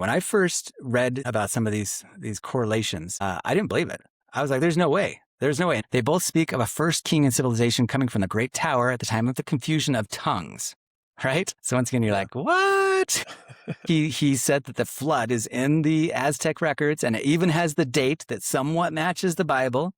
When I first read about some of these correlations, I didn't believe it. I was like, there's no way. There's no way. They both speak of a first king in civilization coming from the Great Tower at the time of the confusion of tongues, right? So once again, you're like, what? He said that the flood is in the Aztec records, and it even has the date that somewhat matches the Bible.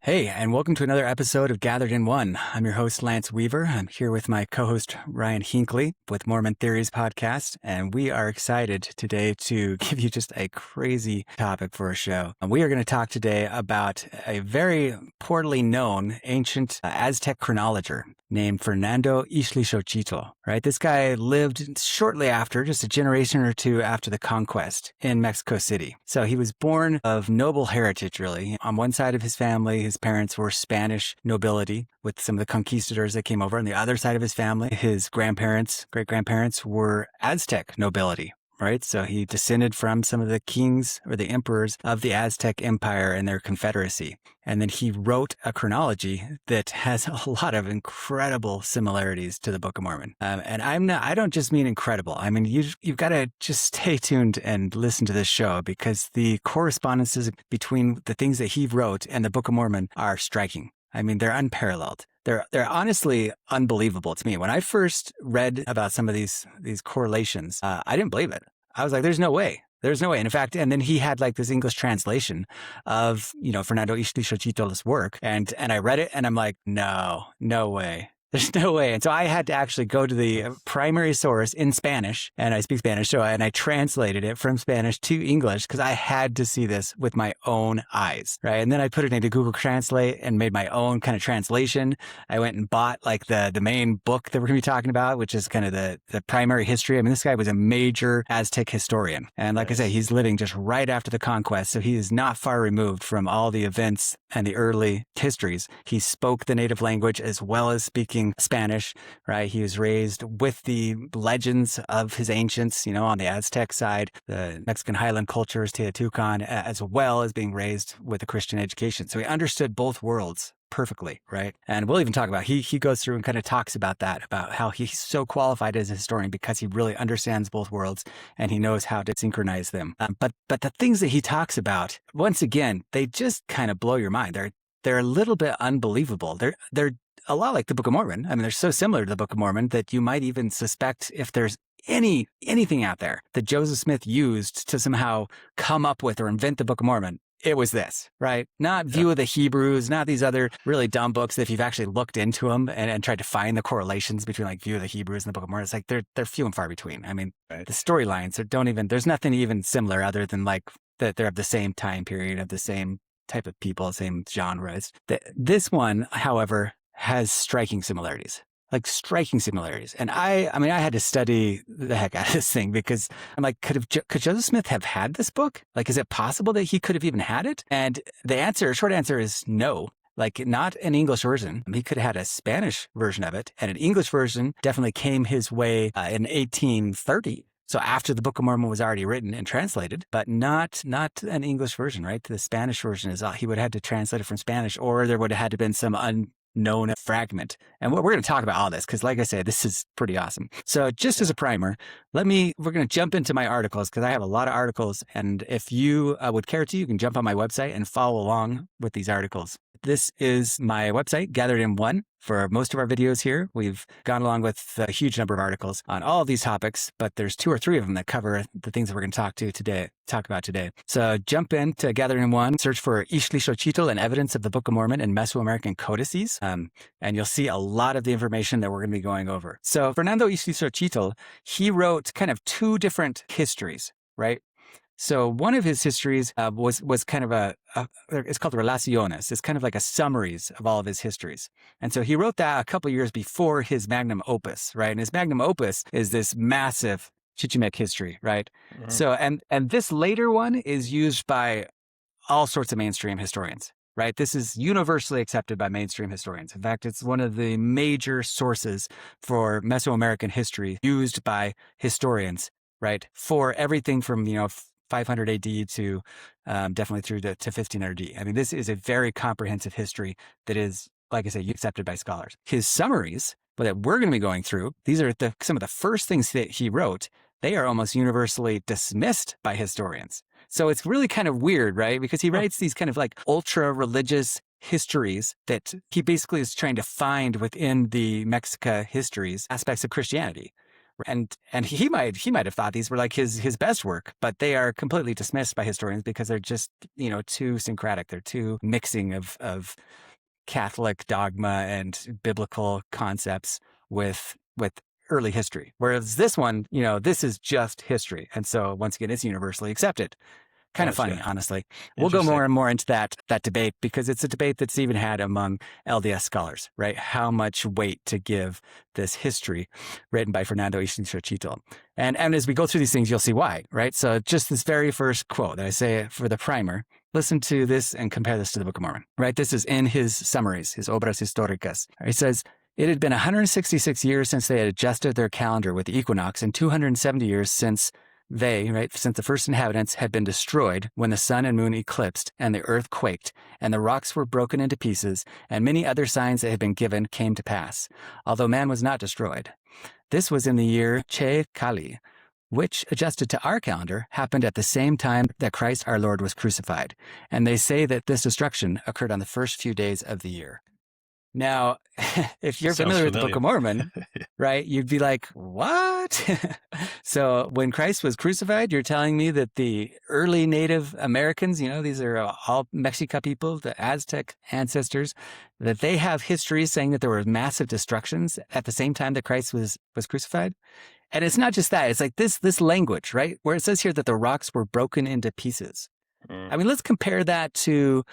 Hey, and welcome to another episode of Gathered in One. I'm your host, Lance Weaver. I'm here with my co-host, Ryan Hinckley, with Mormon Theories podcast, and we are excited today to give you just a crazy topic for a show. And we are going to talk today about a very poorly known ancient Aztec chronologer named Fernando Ixtlilxochitl, right? This guy lived shortly after, just a generation or two after the conquest in Mexico City. So he was born of noble heritage, really. On one side of his family, his parents were Spanish nobility with some of the conquistadors that came over. On the other side of his family, his grandparents, great-grandparents were Aztec nobility. Right. So he descended from some of the kings or the emperors of the Aztec Empire and their confederacy. And then he wrote a chronology that has a lot of incredible similarities to the Book of Mormon. And I don't just mean incredible. I mean, you've got to just stay tuned and listen to this show because the correspondences between the things that he wrote and the Book of Mormon are striking. I mean, they're unparalleled. They're honestly unbelievable to me. When I first read about some of these correlations, I didn't believe it. I was like, there's no way. There's no way. And in fact, and then he had like this English translation of, Fernando Ixtlilxochitl's work. And I read it and I'm like, no way. There's no way. And so I had to actually go to the primary source in Spanish, and I speak Spanish, and I translated it from Spanish to English because I had to see this with my own eyes, right? And then I put it into Google Translate and made my own kind of translation. I went and bought like the main book that we're going to be talking about, which is kind of the primary history. I mean, this guy was a major Aztec historian. And like I said, he's living just right after the conquest. So he is not far removed from all the events and the early histories. He spoke the native language as well as speaking Spanish, right? He was raised with the legends of his ancients, on the Aztec side, the Mexican highland cultures, Teotihuacan, as well as being raised with a Christian education. So he understood both worlds perfectly, right? And we'll even talk about, he goes through and kind of talks about that, about how he's so qualified as a historian because he really understands both worlds and he knows how to synchronize them. But the things that he talks about, once again, they just kind of blow your mind. They're a little bit unbelievable. They're a lot like the Book of Mormon. I mean, they're so similar to the Book of Mormon that you might even suspect if there's anything out there that Joseph Smith used to somehow come up with or invent the Book of Mormon, it was this, right? Not View of the Hebrews, not these other really dumb books that if you've actually looked into them and tried to find the correlations between like View of the Hebrews and the Book of Mormon, it's like they're few and far between. I mean, the storylines there's nothing even similar other than like that they're of the same time period, of the same type of people, same genres. This one, however, has striking similarities. And I had to study the heck out of this thing because I'm like, could Joseph Smith have had this book? Like, is it possible that he could have even had it? And the short answer is no. Like, not an English version. He could have had a Spanish version of it, and an English version definitely came his way in 1830. So after the Book of Mormon was already written and translated, but not an English version, right? The Spanish version is he would have had to translate it from Spanish, or there would have had to been some unknown fragment. And we're going to talk about all this because, like I say, this is pretty awesome. So just as a primer, we're going to jump into my articles because I have a lot of articles. And if you would care to, you can jump on my website and follow along with these articles. This is my website, Gathered in One. For most of our videos here, we've gone along with a huge number of articles on all of these topics, but there's 2 or 3 of them that cover the things that we're going to talk about today. So jump into Gathered in One, search for Ixtlilxochitl and evidence of the Book of Mormon and Mesoamerican codices, and you'll see a lot of the information that we're going to be going over. So Fernando Ixtlilxochitl, he wrote kind of 2 different histories, right? So one of his histories was kind of it's called Relaciones. It's kind of like a summaries of all of his histories. And so he wrote that a couple of years before his magnum opus, right? And his magnum opus is this massive Chichimec history, right? Mm-hmm. So, and this later one is used by all sorts of mainstream historians, right? This is universally accepted by mainstream historians. In fact, it's one of the major sources for Mesoamerican history used by historians, right? For everything from, 500 AD to definitely through to 1500 AD. I mean, this is a very comprehensive history that is, like I say, accepted by scholars. His summaries that we're going to be going through, these are some of the first things that he wrote. They are almost universally dismissed by historians. So it's really kind of weird, right? Because he writes these kind of like ultra religious histories that he basically is trying to find within the Mexica histories aspects of Christianity. And he might have thought these were like his best work, but they are completely dismissed by historians because they're just, too syncretic. They're too mixing of Catholic dogma and biblical concepts with early history. Whereas this one, this is just history. And so once again, it's universally accepted. Kind of funny, honestly. We'll go more and more into that debate because it's a debate that's even had among LDS scholars, right? How much weight to give this history written by Fernando Ixtlilxochitl. And as we go through these things, you'll see why, right? So just this very first quote that I say for the primer, listen to this and compare this to the Book of Mormon, right? This is in his summaries, his obras históricas. He says, it had been 166 years since they had adjusted their calendar with the equinox and 270 years since since the first inhabitants had been destroyed when the sun and moon eclipsed and the earth quaked and the rocks were broken into pieces and many other signs that had been given came to pass, although man was not destroyed. This was in the year Che Kali, which, adjusted to our calendar, happened at the same time that Christ our Lord was crucified. And they say that this destruction occurred on the first few days of the year. Now, if you're familiar with the Book of Mormon, right, you'd be like, what? So when Christ was crucified, you're telling me that the early Native Americans, these are all Mexica people, the Aztec ancestors, that they have history saying that there were massive destructions at the same time that Christ was crucified? And it's not just that. It's like this language, right, where it says here that the rocks were broken into pieces. I mean, let's compare that to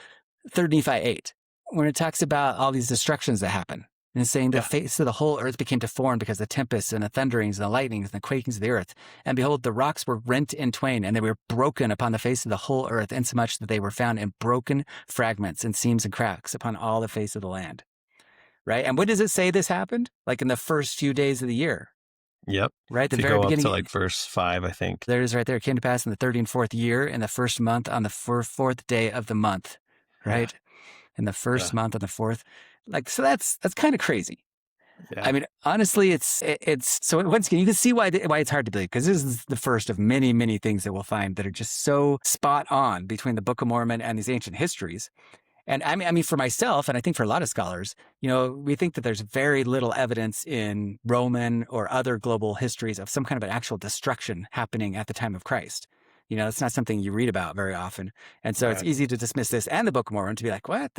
3 Nephi 8. When it talks about all these destructions that happen, and it's saying the face of the whole earth became deformed because of the tempests and the thunderings and the lightnings and the quakings of the earth. And behold, the rocks were rent in twain, and they were broken upon the face of the whole earth, insomuch that they were found in broken fragments and seams and cracks upon all the face of the land. Right? And when does it say this happened? Like in the first few days of the year. Yep. Right? The very beginning. Up to like verse 5, I think. There it is right there. It came to pass in the 30 and 4th year, in the first month, on the fourth day of the month. Right? Yeah. In the first month on the 4th. So that's kind of crazy. Yeah. I mean, honestly, it's so once again, you can see why it's hard to believe, because this is the first of many, many things that we'll find that are just so spot on between the Book of Mormon and these ancient histories. And I mean, for myself, and I think for a lot of scholars, we think that there's very little evidence in Roman or other global histories of some kind of an actual destruction happening at the time of Christ. It's not something you read about very often. And so It's easy to dismiss this and the Book of Mormon to be like, what?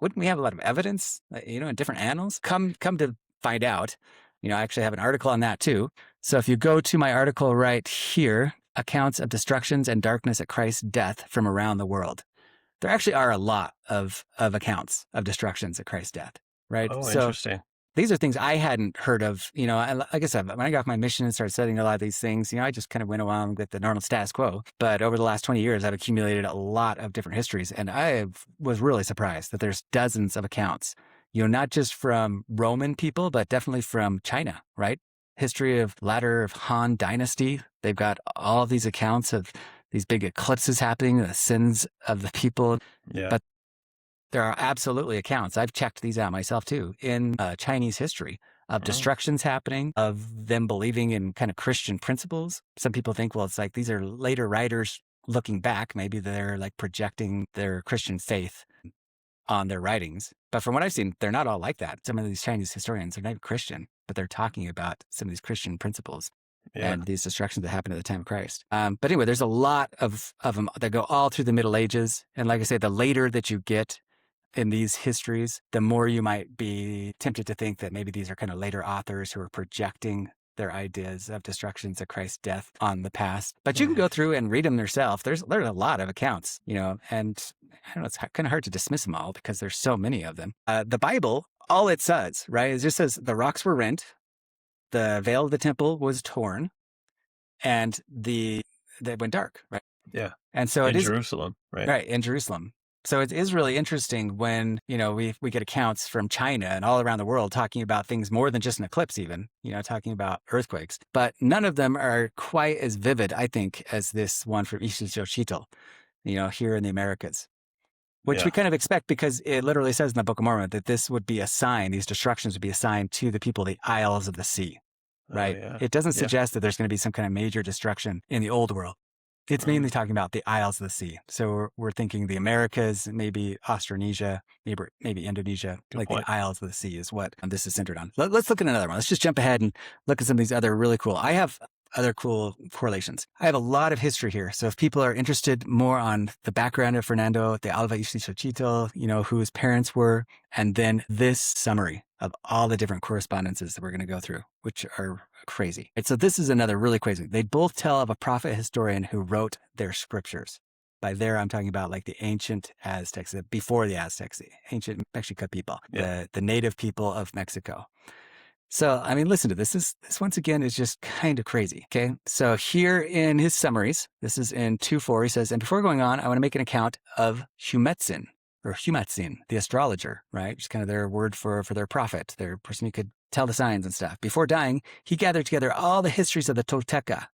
Wouldn't we have a lot of evidence, in different annals? Come to find out, I actually have an article on that too. So if you go to my article right here, Accounts of Destructions and Darkness at Christ's Death from Around the World, there actually are a lot of accounts of destructions at Christ's death, right? Oh, interesting. These are things I hadn't heard of. Like I said, when I got off my mission and started studying a lot of these things, I just kind of went along with the normal status quo. But over the last 20 years, I've accumulated a lot of different histories. And I was really surprised that there's dozens of accounts, not just from Roman people, but definitely from China, right? History of latter of Han dynasty. They've got all these accounts of these big eclipses happening, the sins of the people. Yeah. But there are absolutely accounts. I've checked these out myself too in Chinese history of destructions happening, of them believing in kind of Christian principles. Some people think, well, it's like these are later writers looking back. Maybe they're like projecting their Christian faith on their writings. But from what I've seen, they're not all like that. Some of these Chinese historians are not even Christian, but they're talking about some of these Christian principles. Yeah. And these destructions that happened at the time of Christ. But anyway, there's a lot of them that go all through the Middle Ages. And like I say, the later that you get in these histories, the more you might be tempted to think that maybe these are kind of later authors who are projecting their ideas of destructions of Christ's death on the past. But you can go through and read them yourself. There's a lot of accounts, and I don't know, it's kind of hard to dismiss them all because there's so many of them. The Bible, all it says, right, it just says the rocks were rent, the veil of the temple was torn, and they went dark, right? Yeah. And so in Jerusalem, right? Right, in Jerusalem. So it is really interesting when, we get accounts from China and all around the world talking about things more than just an eclipse even, talking about earthquakes. But none of them are quite as vivid, I think, as this one from Ixtlilxochitl, here in the Americas. which we kind of expect because it literally says in the Book of Mormon that this would be a sign, these destructions would be a sign to the people of the Isles of the Sea, right? It doesn't suggest that there's going to be some kind of major destruction in the old world. It's mainly talking about the Isles of the Sea. So we're thinking the Americas, maybe Australasia, maybe Indonesia, Good point. The Isles of the Sea is what this is centered on. Let's look at another one. Let's just jump ahead and look at some of these other really cool. I have other cool correlations. I have a lot of history here. So if people are interested more on the background of Fernando Ixtlilxochitl, who his parents were, and then this summary of all the different correspondences that we're going to go through, which are crazy. And so this is another really crazy. They both tell of a prophet historian who wrote their scriptures. By there, I'm talking about like the ancient Aztecs, before the Aztecs, the ancient Mexica people, the native people of Mexico. So, I mean, listen to this. This once again is just kind of crazy. Okay. So here in his summaries, this is in 2:4, he says, and before going on, I want to make an account of Humetzin, the astrologer, right? Just kind of their word for their prophet, their person who could tell the signs and stuff. Before dying, he gathered together all the histories of the Tolteca,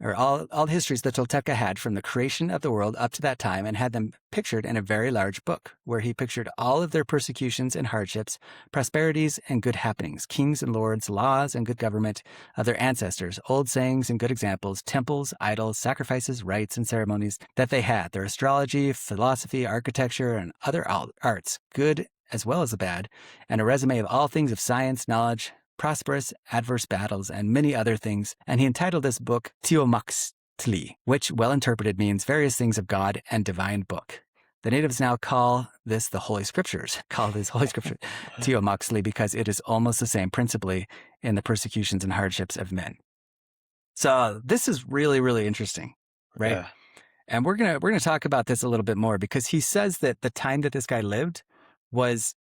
or all the histories the Tolteca had from the creation of the world up to that time, and had them pictured in a very large book, where he pictured all of their persecutions and hardships, prosperities and good happenings, kings and lords, laws and good government of their ancestors, old sayings and good examples, temples, idols, sacrifices, rites and ceremonies that they had, their astrology, philosophy, architecture, and other arts, good as well as the bad, and a resume of all things of science, knowledge, prosperous, adverse battles, and many other things, and he entitled this book Tiomaxtli, which, well interpreted, means various things of God and divine book. The natives now call this the Holy Scriptures, Tiomaxtli, because it is almost the same principally in the persecutions and hardships of men. So this is really, really interesting, right? Yeah. And we're gonna talk about this a little bit more, because he says that the time that this guy lived was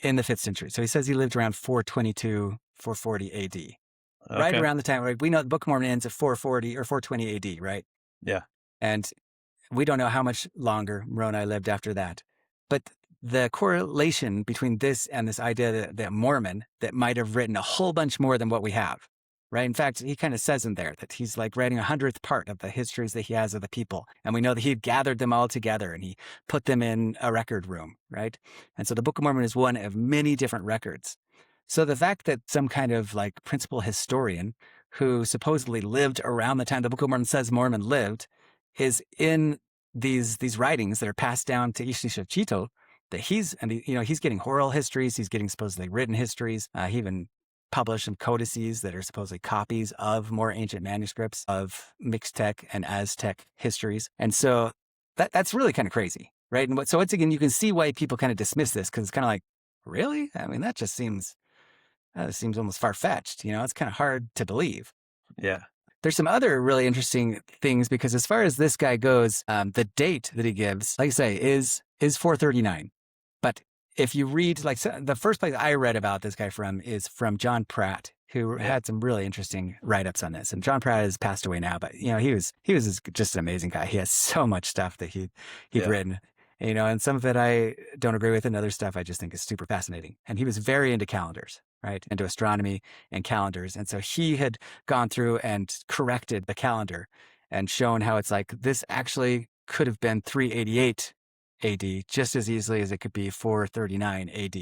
in the 5th century. So he says he lived around 422, 440 AD. Okay. Right around the time, right? We know the Book of Mormon ends at 440 or 420 AD, right? Yeah. And we don't know how much longer Moroni lived after that. But the correlation between this and this idea that Mormon that might have written a whole bunch more than what we have, right? In fact, he kind of says in there that he's like writing 100th part of the histories that he has of the people. And we know that he had gathered them all together and he put them in a record room, right? And so the Book of Mormon is one of many different records. So the fact that some kind of like principal historian who supposedly lived around the time the Book of Mormon says Mormon lived is in these writings that are passed down to Ixtlilxochitl, that he's getting oral histories, he's getting supposedly written histories. He even published some codices that are supposedly copies of more ancient manuscripts of Mixtec and Aztec histories. And so that's really kind of crazy, right? And so once again, you can see why people kind of dismiss this, because it's kind of like, really? I mean, that just seems almost far-fetched. It's kind of hard to believe. Yeah. There's some other really interesting things, because as far as this guy goes, the date that he gives, like I say, is 439. But if you read, like, the first place I read about this guy is from John Pratt, who had some really interesting write-ups on this. And John Pratt has passed away now, but he was just an amazing guy. He has so much stuff that he'd written, and some of it I don't agree with, and other stuff I just think is super fascinating. And he was very into calendars, right? Into astronomy and calendars. And so he had gone through and corrected the calendar and shown how it's like, this actually could have been 388 AD just as easily as it could be 439 AD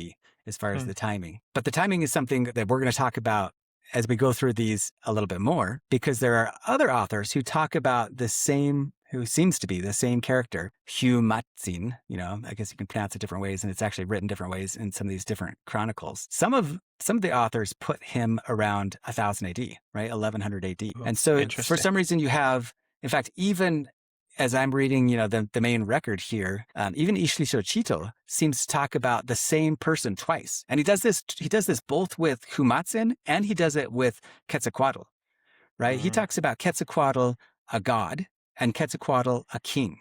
as far as the timing. But the timing is something that we're going to talk about as we go through these a little bit more, because there are other authors who talk about the same, who seems to be the same character, Humatzin. I guess you can pronounce it different ways, and it's actually written different ways in some of these different chronicles. Some of the authors put him around 1000 AD, right? 1100 AD. Oh, and so for some reason you have, in fact, even as I'm reading, the main record here, even Ixtlilxochitl seems to talk about the same person twice. And he does this both with Humatzin and he does it with Quetzalcoatl, right? He talks about Quetzalcoatl, a god, and Quetzalcoatl, a king.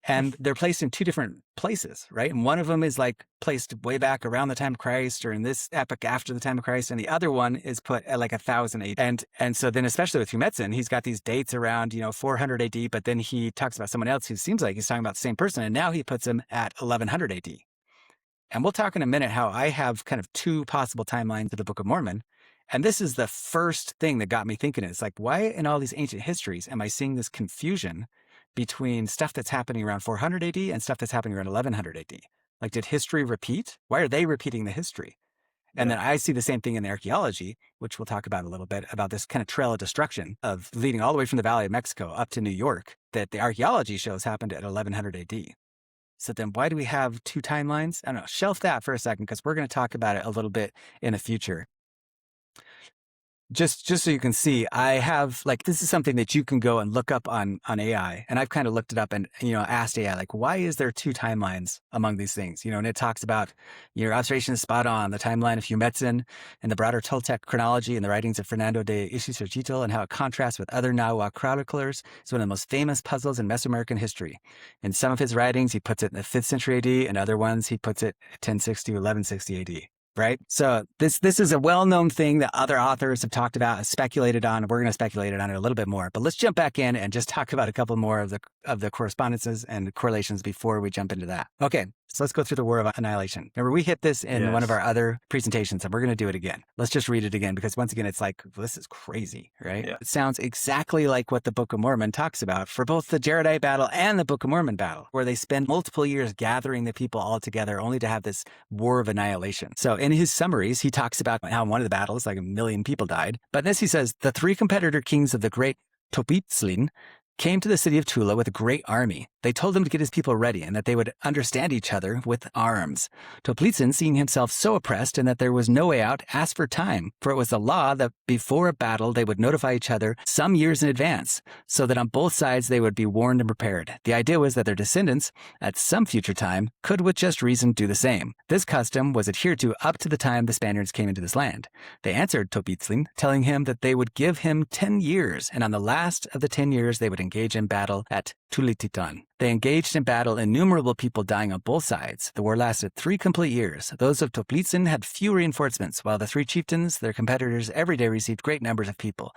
And they're placed in two different places, right? And one of them is like placed way back around the time of Christ, or in this epoch after the time of Christ. And the other one is put at like 1000 AD. And so then, especially with Humetzin, he's got these dates around, 400 AD, but then he talks about someone else who seems like he's talking about the same person. And now he puts him at 1100 AD. And we'll talk in a minute how I have kind of two possible timelines of the Book of Mormon. And this is the first thing that got me thinking. It's like, why in all these ancient histories am I seeing this confusion between stuff that's happening around 400 AD and stuff that's happening around 1100 AD. Like, did history repeat? Why are they repeating the history? And then I see the same thing in the archaeology, which we'll talk about a little bit, about this kind of trail of destruction of leading all the way from the Valley of Mexico up to New York, that the archaeology shows happened at 1100 AD. So then why do we have two timelines? I don't know, shelf that for a second, because we're going to talk about it a little bit in the future. Just so you can see, I have, like, this is something that you can go and look up on AI. And I've kind of looked it up and, asked AI, like, why is there two timelines among these things? And it talks about your observation is spot on, the timeline of Humetzin and the broader Toltec chronology and the writings of Fernando Ixtlilxochitl and how it contrasts with other Nahua chroniclers is one of the most famous puzzles in Mesoamerican history. In some of his writings, he puts it in the 5th century AD, and other ones, he puts it 1060 to 1160 AD. Right. So this is a well-known thing that other authors have talked about, speculated on. We're going to speculate on it a little bit more, but let's jump back in and just talk about a couple more of the correspondences and correlations before we jump into that. Okay. So let's go through the War of Annihilation. Remember, we hit this in one of our other presentations, and we're going to do it again. Let's just read it again, because once again, it's like, well, this is crazy, right? Yeah. It sounds exactly like what the Book of Mormon talks about for both the Jaredite battle and the Book of Mormon battle, where they spend multiple years gathering the people all together only to have this War of Annihilation. So in his summaries, he talks about how in one of the battles, like 1 million people died. But in this, he says, the 3 competitor kings of the great Topitzlin came to the city of Tula with a great army. They told him to get his people ready and that they would understand each other with arms. Toplitzin, seeing himself so oppressed and that there was no way out, asked for time, for it was the law that before a battle they would notify each other some years in advance, so that on both sides they would be warned and prepared. The idea was that their descendants, at some future time, could with just reason do the same. This custom was adhered to up to the time the Spaniards came into this land. They answered Toplitzin, telling him that they would give him 10 years, and on the last of the 10 years they would engage in battle at Tulititan. They engaged in battle, innumerable people dying on both sides. The war lasted 3 complete years. Those of Toplitzin had few reinforcements, while the 3 chieftains, their competitors, every day received great numbers of people.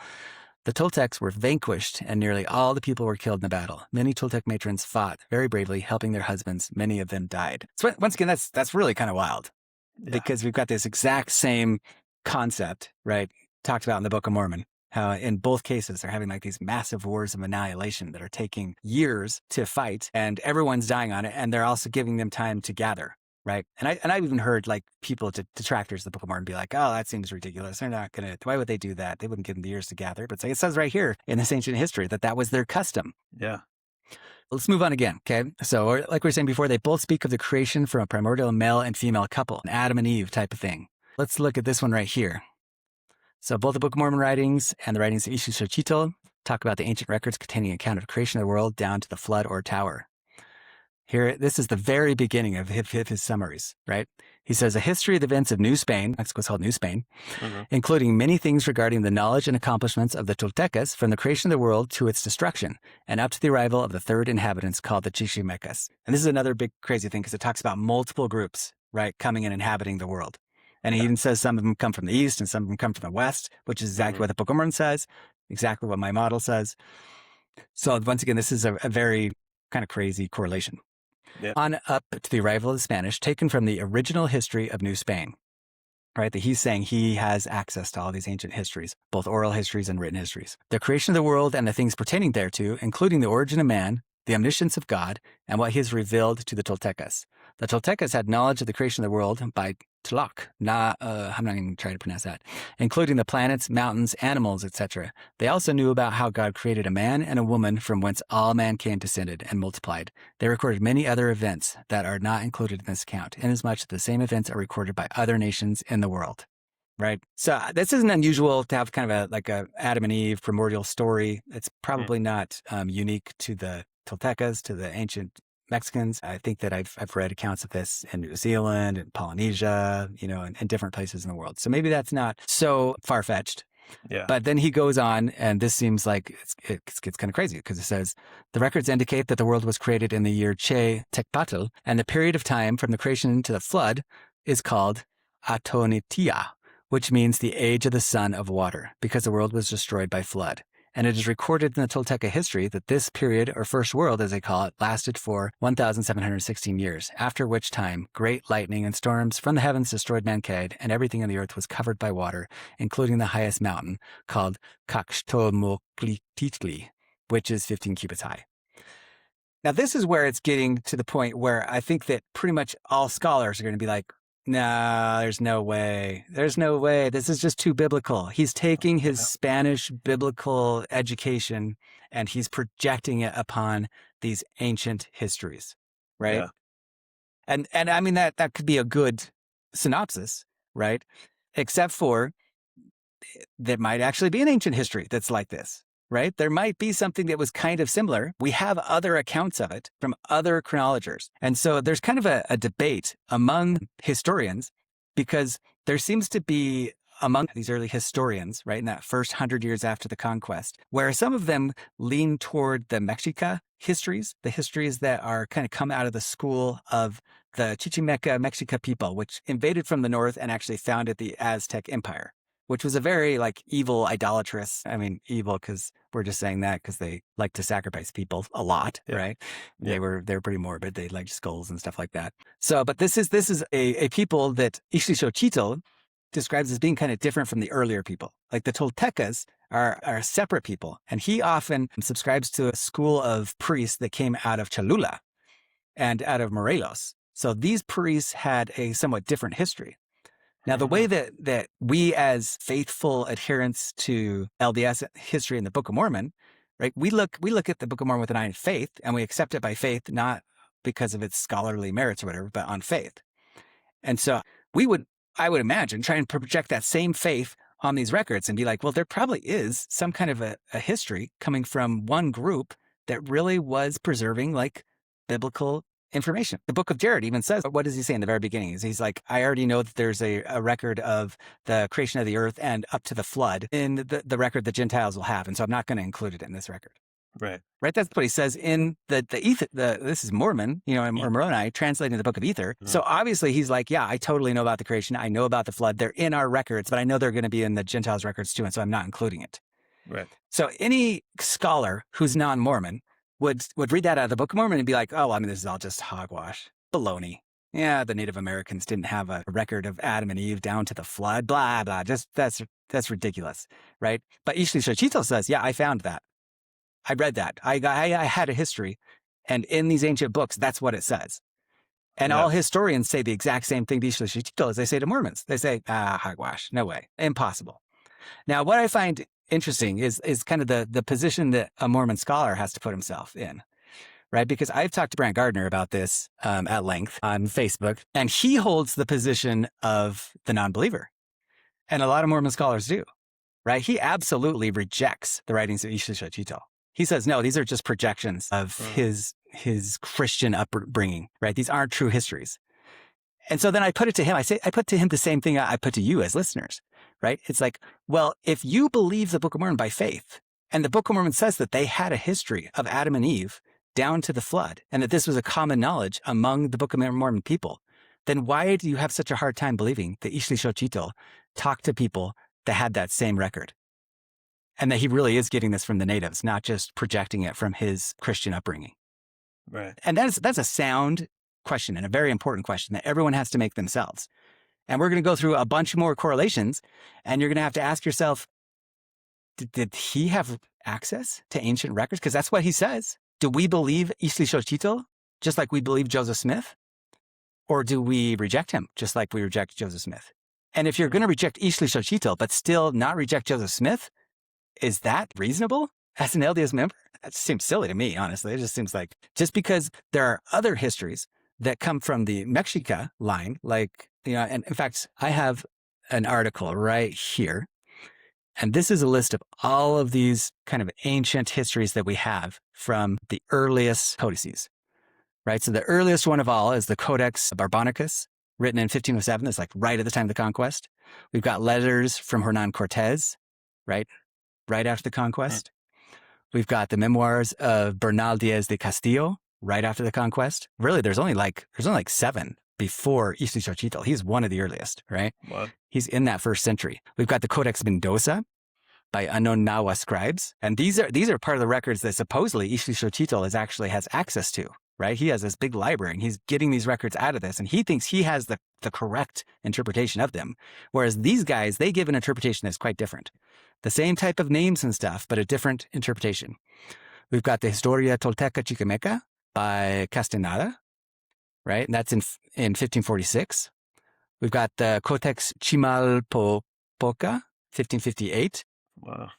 The Toltecs were vanquished, and nearly all the people were killed in the battle. Many Toltec matrons fought very bravely, helping their husbands. Many of them died. So once again, that's really kind of wild, because we've got this exact same concept, right, talked about in the Book of Mormon. How in both cases they're having like these massive wars of annihilation that are taking years to fight, and everyone's dying on it, and they're also giving them time to gather, right? And I've even heard like people, detractors of the Book of Mormon, be like, "Oh, that seems ridiculous. They're not gonna. Why would they do that? They wouldn't give them the years to gather." But it says right here in this ancient history that was their custom. Yeah. Let's move on again, okay? So, like we were saying before, they both speak of the creation from a primordial male and female couple, an Adam and Eve type of thing. Let's look at this one right here. So both the Book of Mormon writings and the writings of Ixtlilxochitl talk about the ancient records containing an account of the creation of the world down to the flood or tower. Here, this is the very beginning of his summaries, right? He says, a history of the events of New Spain, Mexico's called New Spain, including many things regarding the knowledge and accomplishments of the Toltecas from the creation of the world to its destruction, and up to the arrival of the 3rd inhabitants called the Chichimecas. And this is another big crazy thing, because it talks about multiple groups, right, coming and inhabiting the world. And he even says some of them come from the east and some of them come from the west, which is exactly what the Book of Mormon says, exactly what my model says. So once again, this is a very kind of crazy correlation. Yeah. On up to the arrival of the Spanish, taken from the original history of New Spain, right? That he's saying he has access to all these ancient histories, both oral histories and written histories. The creation of the world and the things pertaining thereto, including the origin of man, the omniscience of God, and what he has revealed to the Toltecas. The Toltecas had knowledge of the creation of the world by Tlaloc. I'm not going to try to pronounce that, including the planets, mountains, animals, etc. They also knew about how God created a man and a woman from whence all mankind descended and multiplied. They recorded many other events that are not included in this account, inasmuch that the same events are recorded by other nations in the world. Right. So this isn't unusual to have kind of a Adam and Eve primordial story. It's probably not unique to the Toltecas, to the ancient Mexicans. I think that I've read accounts of this in New Zealand and Polynesia, and different places in the world. So maybe that's not so far-fetched. Yeah. But then he goes on, and this seems like it gets kind of crazy, because it says, the records indicate that the world was created in the year Che Tecpatl, and the period of time from the creation to the flood is called Atonitia, which means the age of the son of water, because the world was destroyed by flood. And it is recorded in the Tolteca history that this period, or first world as they call it, lasted for 1,716 years, after which time great lightning and storms from the heavens destroyed mankind, and everything on the earth was covered by water, including the highest mountain, called Caxtomoklititli, which is 15 cubits high. Now, this is where it's getting to the point where I think that pretty much all scholars are going to be like, no, there's no way. There's no way. This is just too biblical. He's taking his Spanish biblical education and he's projecting it upon these ancient histories, right? Yeah. And I mean, that could be a good synopsis, right? Except for there might actually be an ancient history that's like this, right? There might be something that was kind of similar. We have other accounts of it from other chronologers. And so there's kind of a debate among historians because there seems to be among these early historians, right, in that first 100 years after the conquest, where some of them lean toward the Mexica histories, the histories that are kind of come out of the school of the Chichimeca Mexica people, which invaded from the north and actually founded the Aztec Empire, which was a very like evil, idolatrous, I mean, evil because we're just saying that because they like to sacrifice people a lot, right? Yeah. They're pretty morbid. They like skulls and stuff like that. So, but this is a people that Ixtlilxochitl describes as being kind of different from the earlier people. Like the Toltecas are a separate people. And he often subscribes to a school of priests that came out of Cholula and out of Morelos. So these priests had a somewhat different history. Now, the way that we as faithful adherents to LDS history in the Book of Mormon, right, we look at the Book of Mormon with an eye of faith, and we accept it by faith, not because of its scholarly merits or whatever, but on faith. And so I would imagine, try and project that same faith on these records and be like, well, there probably is some kind of a history coming from one group that really was preserving like biblical information. The Book of Jared even says, what does he say in the very beginning? He's like, I already know that there's a record of the creation of the earth and up to the flood in the record the Gentiles will have. And so I'm not going to include it in this record. Right. That's what he says in this is Mormon, or Moroni translating the Book of Ether. Mm-hmm. So obviously he's like, yeah, I totally know about the creation. I know about the flood. They're in our records, but I know they're going to be in the Gentiles' records too. And so I'm not including it. Right. So any scholar who's non-Mormon would read that out of the Book of Mormon and be like, oh, I mean, this is all just hogwash. Baloney. Yeah, the Native Americans didn't have a record of Adam and Eve down to the flood, blah, blah. Just that's ridiculous, right? But Ixtlilxochitl says, yeah, I found that. I read that. I had a history. And in these ancient books, that's what it says. And all historians say the exact same thing to Ixtlilxochitl as they say to Mormons. They say, hogwash, no way, impossible. Now, what I find interesting is kind of the position that a Mormon scholar has to put himself in, right? Because I've talked to Brant Gardner about this at length on Facebook, and he holds the position of the non-believer. And a lot of Mormon scholars do, right? He absolutely rejects the writings of Ixtlilxochitl. He says, no, these are just projections of his Christian upbringing, right? These aren't true histories. And so then I put it to him. I put to him the same thing I put to you as listeners, right? It's like, well, if you believe the Book of Mormon by faith, and the Book of Mormon says that they had a history of Adam and Eve down to the flood, and that this was a common knowledge among the Book of Mormon people, then why do you have such a hard time believing that Ixtlilxochitl talked to people that had that same record? And that he really is getting this from the natives, not just projecting it from his Christian upbringing. Right. And that's a sound question and a very important question that everyone has to make themselves. And we're going to go through a bunch more correlations, and you're going to have to ask yourself, did he have access to ancient records? Because that's what he says. Do we believe Ixtlilxochitl just like we believe Joseph Smith? Or do we reject him just like we reject Joseph Smith? And if you're going to reject Ixtlilxochitl but still not reject Joseph Smith, is that reasonable as an LDS member? That seems silly to me, honestly. It just seems like just because there are other histories that come from the Mexica line, like, and in fact, I have an article right here. And this is a list of all of these kind of ancient histories that we have from the earliest codices, right? So the earliest one of all is the Codex Barbonicus, written in 1507. That's like right at the time of the conquest. We've got letters from Hernan Cortez, right after the conquest. We've got the memoirs of Bernal Diaz de Castillo, right after the conquest. Really, there's only like 7 before Ixtlilxochitl. He's one of the earliest, right? What? He's in that first century. We've got the Codex Mendoza by unknown Nahua scribes. And these are part of the records that supposedly Ixtlilxochitl has access to, right? He has this big library and he's getting these records out of this. And he thinks he has the correct interpretation of them. Whereas these guys, they give an interpretation that's quite different. The same type of names and stuff, but a different interpretation. We've got the Historia Tolteca Chichimeca by Castaneda, right? And that's in 1546. We've got the Codex Chimalpopoca, 1558. Wow.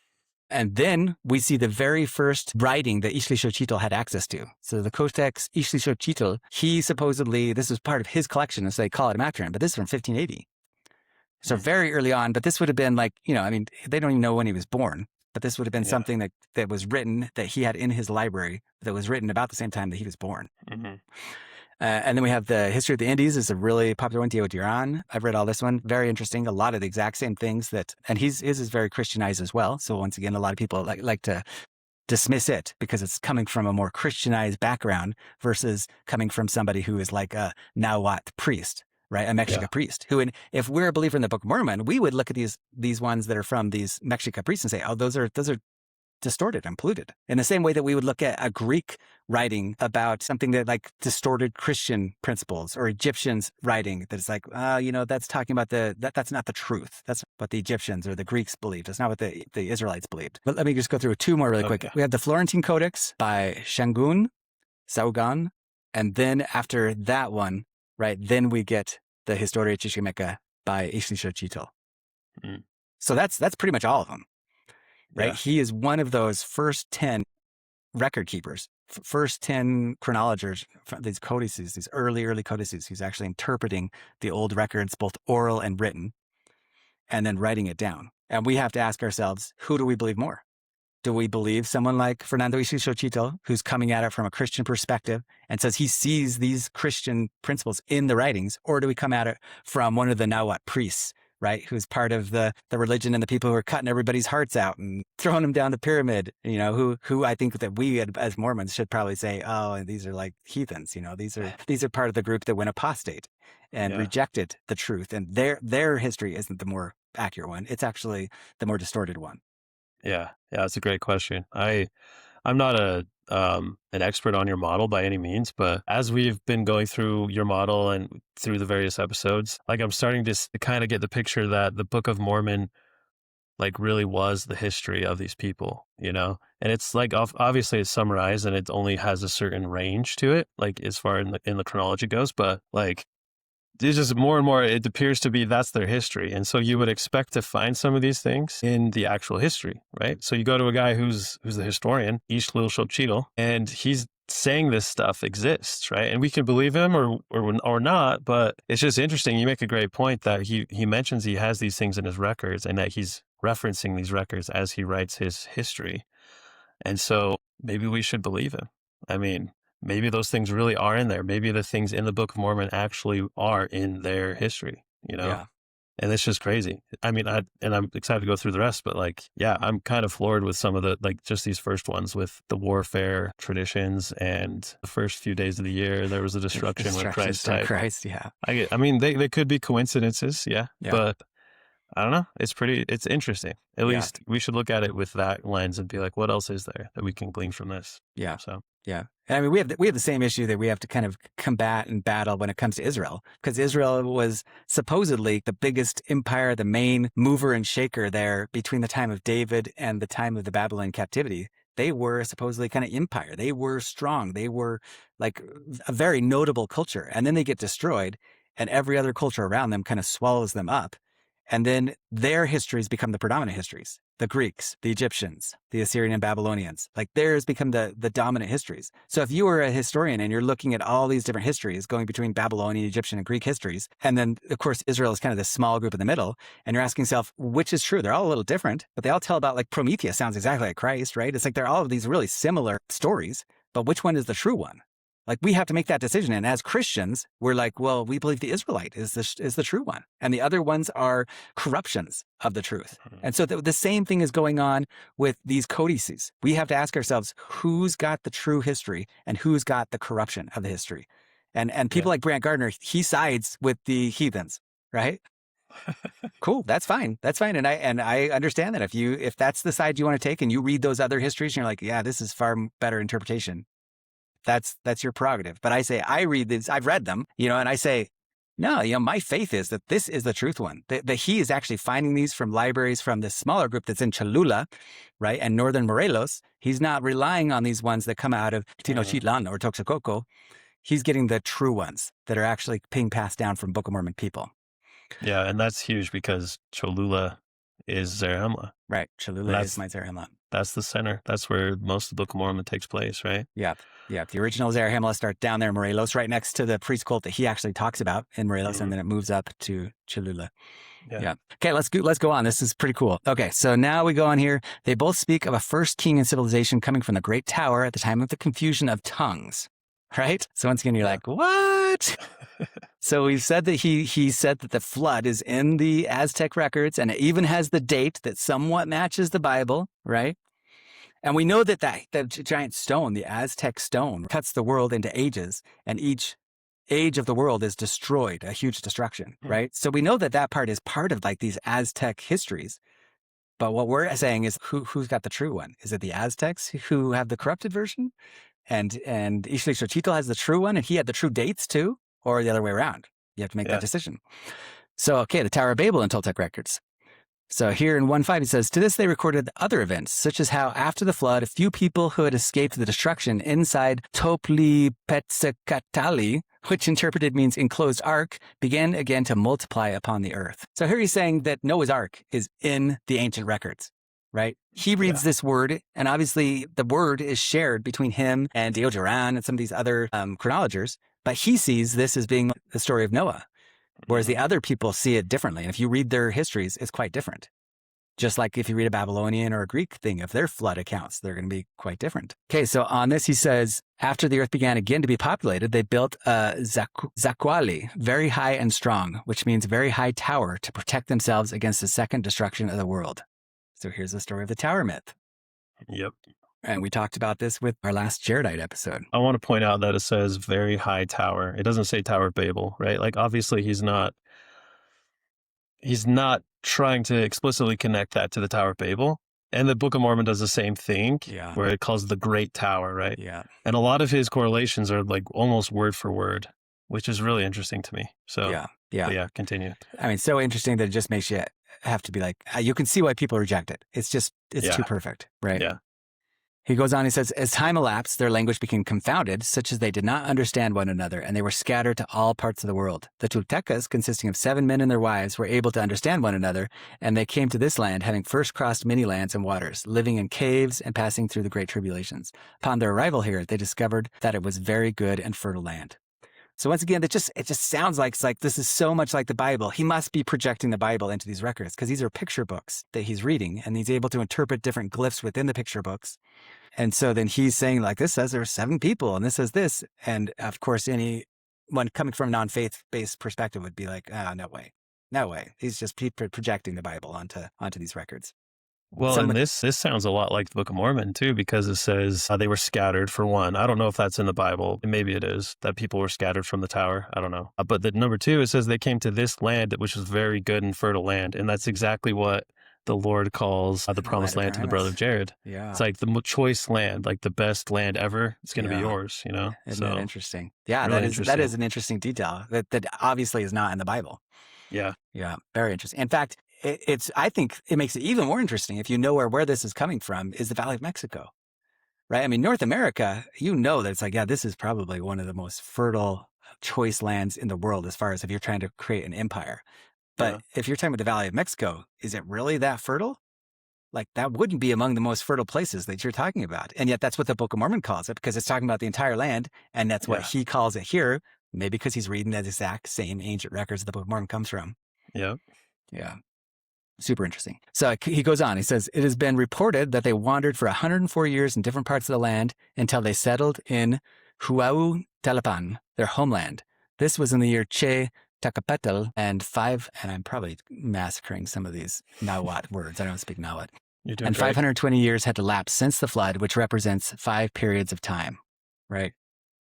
And then we see the very first writing that Ixtlilxochitl had access to. So the Codex Ixtlilxochitl, he supposedly, this was part of his collection, so they call it him after him, but this is from 1580. So very early on, but this would have been like, I mean, they don't even know when he was born, but this would have been something that was written, that he had in his library, that was written about the same time that he was born. Mm-hmm. And then we have the History of the Indies is a really popular one, Diego Duran. I've read all this one. Very interesting. A lot of the exact same things and his is very Christianized as well. So once again, a lot of people like to dismiss it because it's coming from a more Christianized background versus coming from somebody who is like a Nahuatl priest, right? A Mexica priest who, if we're a believer in the Book of Mormon, we would look at these ones that are from these Mexica priests and say, oh, those are distorted and polluted, in the same way that we would look at a Greek writing about something that like distorted Christian principles, or Egyptians writing that's like, that's talking about that's not the truth. That's what the Egyptians or the Greeks believed. It's not what the Israelites believed. But let me just go through two more really quick. We have the Florentine Codex by Shangun, Saugan, and then after that one, right, then we get the Historia Chichimeca by Ixtlilxochitl. So that's pretty much all of them. Right. Yeah. He is one of those first 10 record keepers, first 10 chronologers, these codices, these early codices. He's actually interpreting the old records, both oral and written, and then writing it down. And we have to ask ourselves, who do we believe more? Do we believe someone like Fernando Ixtlilxochitl, who's coming at it from a Christian perspective and says he sees these Christian principles in the writings? Or do we come at it from one of the Nahuatl priests, right, who's part of the religion and the people who are cutting everybody's hearts out and throwing them down the pyramid, who I think that we as Mormons should probably say, oh, these are like heathens, these are part of the group that went apostate and rejected the truth. And their history isn't the more accurate one. It's actually the more distorted one. Yeah, it's a great question. I'm not an expert on your model by any means, but as we've been going through your model and through the various episodes, like I'm starting to kind of get the picture that the Book of Mormon like really was the history of these people, and it's like obviously it's summarized and it only has a certain range to it, like as far in the chronology goes, but like there's just more and more, it appears to be that's their history. And so you would expect to find some of these things in the actual history, right? So you go to a guy who's the historian, Ixtlilxochitl, and he's saying this stuff exists, right? And we can believe him or not, but it's just interesting. You make a great point that he mentions he has these things in his records and that he's referencing these records as he writes his history. And so maybe we should believe him. I mean, maybe those things really are in there. Maybe the things in the Book of Mormon actually are in their history, Yeah. And it's just crazy. I mean, I'm excited to go through the rest, but I'm kind of floored with some of the, just these first ones with the warfare traditions and the first few days of the year, there was a destruction when Christ died. I mean, they could be coincidences. Yeah. But I don't know. It's interesting. At least we should look at it with that lens and be like, what else is there that we can glean from this? Yeah. So. Yeah. I mean, we have the same issue that we have to kind of combat and battle when it comes to Israel, because Israel was supposedly the biggest empire, the main mover and shaker there between the time of David and the time of the Babylonian captivity. They were supposedly kind of empire. They were strong. They were like a very notable culture. And then they get destroyed and every other culture around them kind of swallows them up. And then their histories become the predominant histories. The Greeks, the Egyptians, the Assyrian and Babylonians, like theirs become the dominant histories. So if you were a historian and you're looking at all these different histories going between Babylonian, Egyptian, and Greek histories, and then of course Israel is kind of this small group in the middle, and you're asking yourself, which is true? They're all a little different, but they all tell about like Prometheus sounds exactly like Christ, right? It's like they're all of these really similar stories, but which one is the true one? Like we have to make that decision. And as Christians, we're like, well, we believe the Israelite is the true one. And the other ones are corruptions of the truth. And so the same thing is going on with these codices. We have to ask ourselves, who's got the true history and who's got the corruption of the history? And people like Brant Gardner, he sides with the heathens, right? Cool. That's fine. That's fine. And I understand that if that's the side you want to take and you read those other histories and you're like, yeah, this is far better interpretation. That's your prerogative. But I say, I read these, I've read them, and I say, No, my faith is that this is the truth one. That he is actually finding these from libraries from this smaller group that's in Cholula, right, and northern Morelos. He's not relying on these ones that come out of Tenochtitlan or Toxococo. He's getting the true ones that are actually being passed down from Book of Mormon people. Yeah, and that's huge because Cholula is Zarahemla. Right, Cholula is my Zarahemla. That's the center. That's where most of the Book of Mormon takes place, right? Yeah. The original Zarahemla start down there in Morelos, right next to the priest cult that he actually talks about in Morelos, and then it moves up to Cholula. Yeah. Okay, let's go on. This is pretty cool. Okay, so now we go on here. They both speak of a first king in civilization coming from the Great Tower at the time of the confusion of tongues. Right? So once again, you're like, what? So we've said that he said that the flood is in the Aztec records, and it even has the date that somewhat matches the Bible, right? And we know that the giant stone, the Aztec stone, cuts the world into ages, and each age of the world is destroyed, a huge destruction, right? So we know that part is part of like these Aztec histories. But what we're saying is who's got the true one? Is it the Aztecs who have the corrupted version? And Ixtlilxochitl has the true one, and he had the true dates too, or the other way around. You have to make that decision. So, okay, the Tower of Babel in Toltec records. So here in 1.5, it says, to this they recorded other events, such as how after the flood, a few people who had escaped the destruction inside Toplipetzcatali, which interpreted means enclosed ark, began again to multiply upon the earth. So here he's saying that Noah's ark is in the ancient records. Right? He reads this word, and obviously the word is shared between him and Diogeran and some of these other chronologers, but he sees this as being the story of Noah, whereas the other people see it differently. And if you read their histories, it's quite different. Just like if you read a Babylonian or a Greek thing of their flood accounts, they're going to be quite different. Okay, so on this, he says, after the earth began again to be populated, they built a zakwali, very high and strong, which means very high tower to protect themselves against the second destruction of the world. So here's the story of the tower myth. Yep. And we talked about this with our last Jaredite episode. I want to point out that it says very high tower. It doesn't say Tower of Babel, right? Like obviously he's not trying to explicitly connect that to the Tower of Babel. And the Book of Mormon does the same thing, where it calls the Great Tower, right? Yeah. And a lot of his correlations are like almost word for word, which is really interesting to me. So yeah, continue. I mean, so interesting that it just makes you have to be like, you can see why people reject it. It's too perfect, right? Yeah. He goes on, he says, as time elapsed, their language became confounded, such as they did not understand one another, and they were scattered to all parts of the world. The Toltecas, consisting of 7 men and their wives, were able to understand one another, and they came to this land, having first crossed many lands and waters, living in caves and passing through the great tribulations. Upon their arrival here, they discovered that it was very good and fertile land. So once again, it just sounds like it's like this is so much like the Bible. He must be projecting the Bible into these records because these are picture books that he's reading, and he's able to interpret different glyphs within the picture books. And so then he's saying, like, this says there are 7 people, and this says this. And of course, anyone coming from a non-faith-based perspective would be like, no way. No way. He's just projecting the Bible onto these records. Well, and this sounds a lot like the Book of Mormon, too, because it says they were scattered for one. I don't know if that's in the Bible. Maybe it is, that people were scattered from the tower. I don't know. But the number 2, it says they came to this land, which was very good and fertile land. And that's exactly what the Lord calls the promised land to the brother of Jared. Yeah. It's like the choice land, like the best land ever. It's going to be yours, you know? Isn't that interesting? Yeah, really that is an interesting detail that obviously is not in the Bible. Yeah. Yeah, very interesting. In fact, I think it makes it even more interesting if you know where this is coming from is the Valley of Mexico, right? I mean, North America, you know that it's like, this is probably one of the most fertile choice lands in the world as far as if you're trying to create an empire. But if you're talking about the Valley of Mexico, is it really that fertile? Like that wouldn't be among the most fertile places that you're talking about. And yet that's what the Book of Mormon calls it because it's talking about the entire land. And that's what he calls it here, maybe because he's reading the exact same ancient records the Book of Mormon comes from. Yeah. Yeah. Super interesting. So he goes on. He says, it has been reported that they wandered for 104 years in different parts of the land until they settled in Huauhtalipan, their homeland. This was in the year Che Tacapetl and I'm probably massacring some of these Nahuatl words. I don't speak Nahuatl. And 520 years had elapsed since the flood, which represents 5 periods of time, right?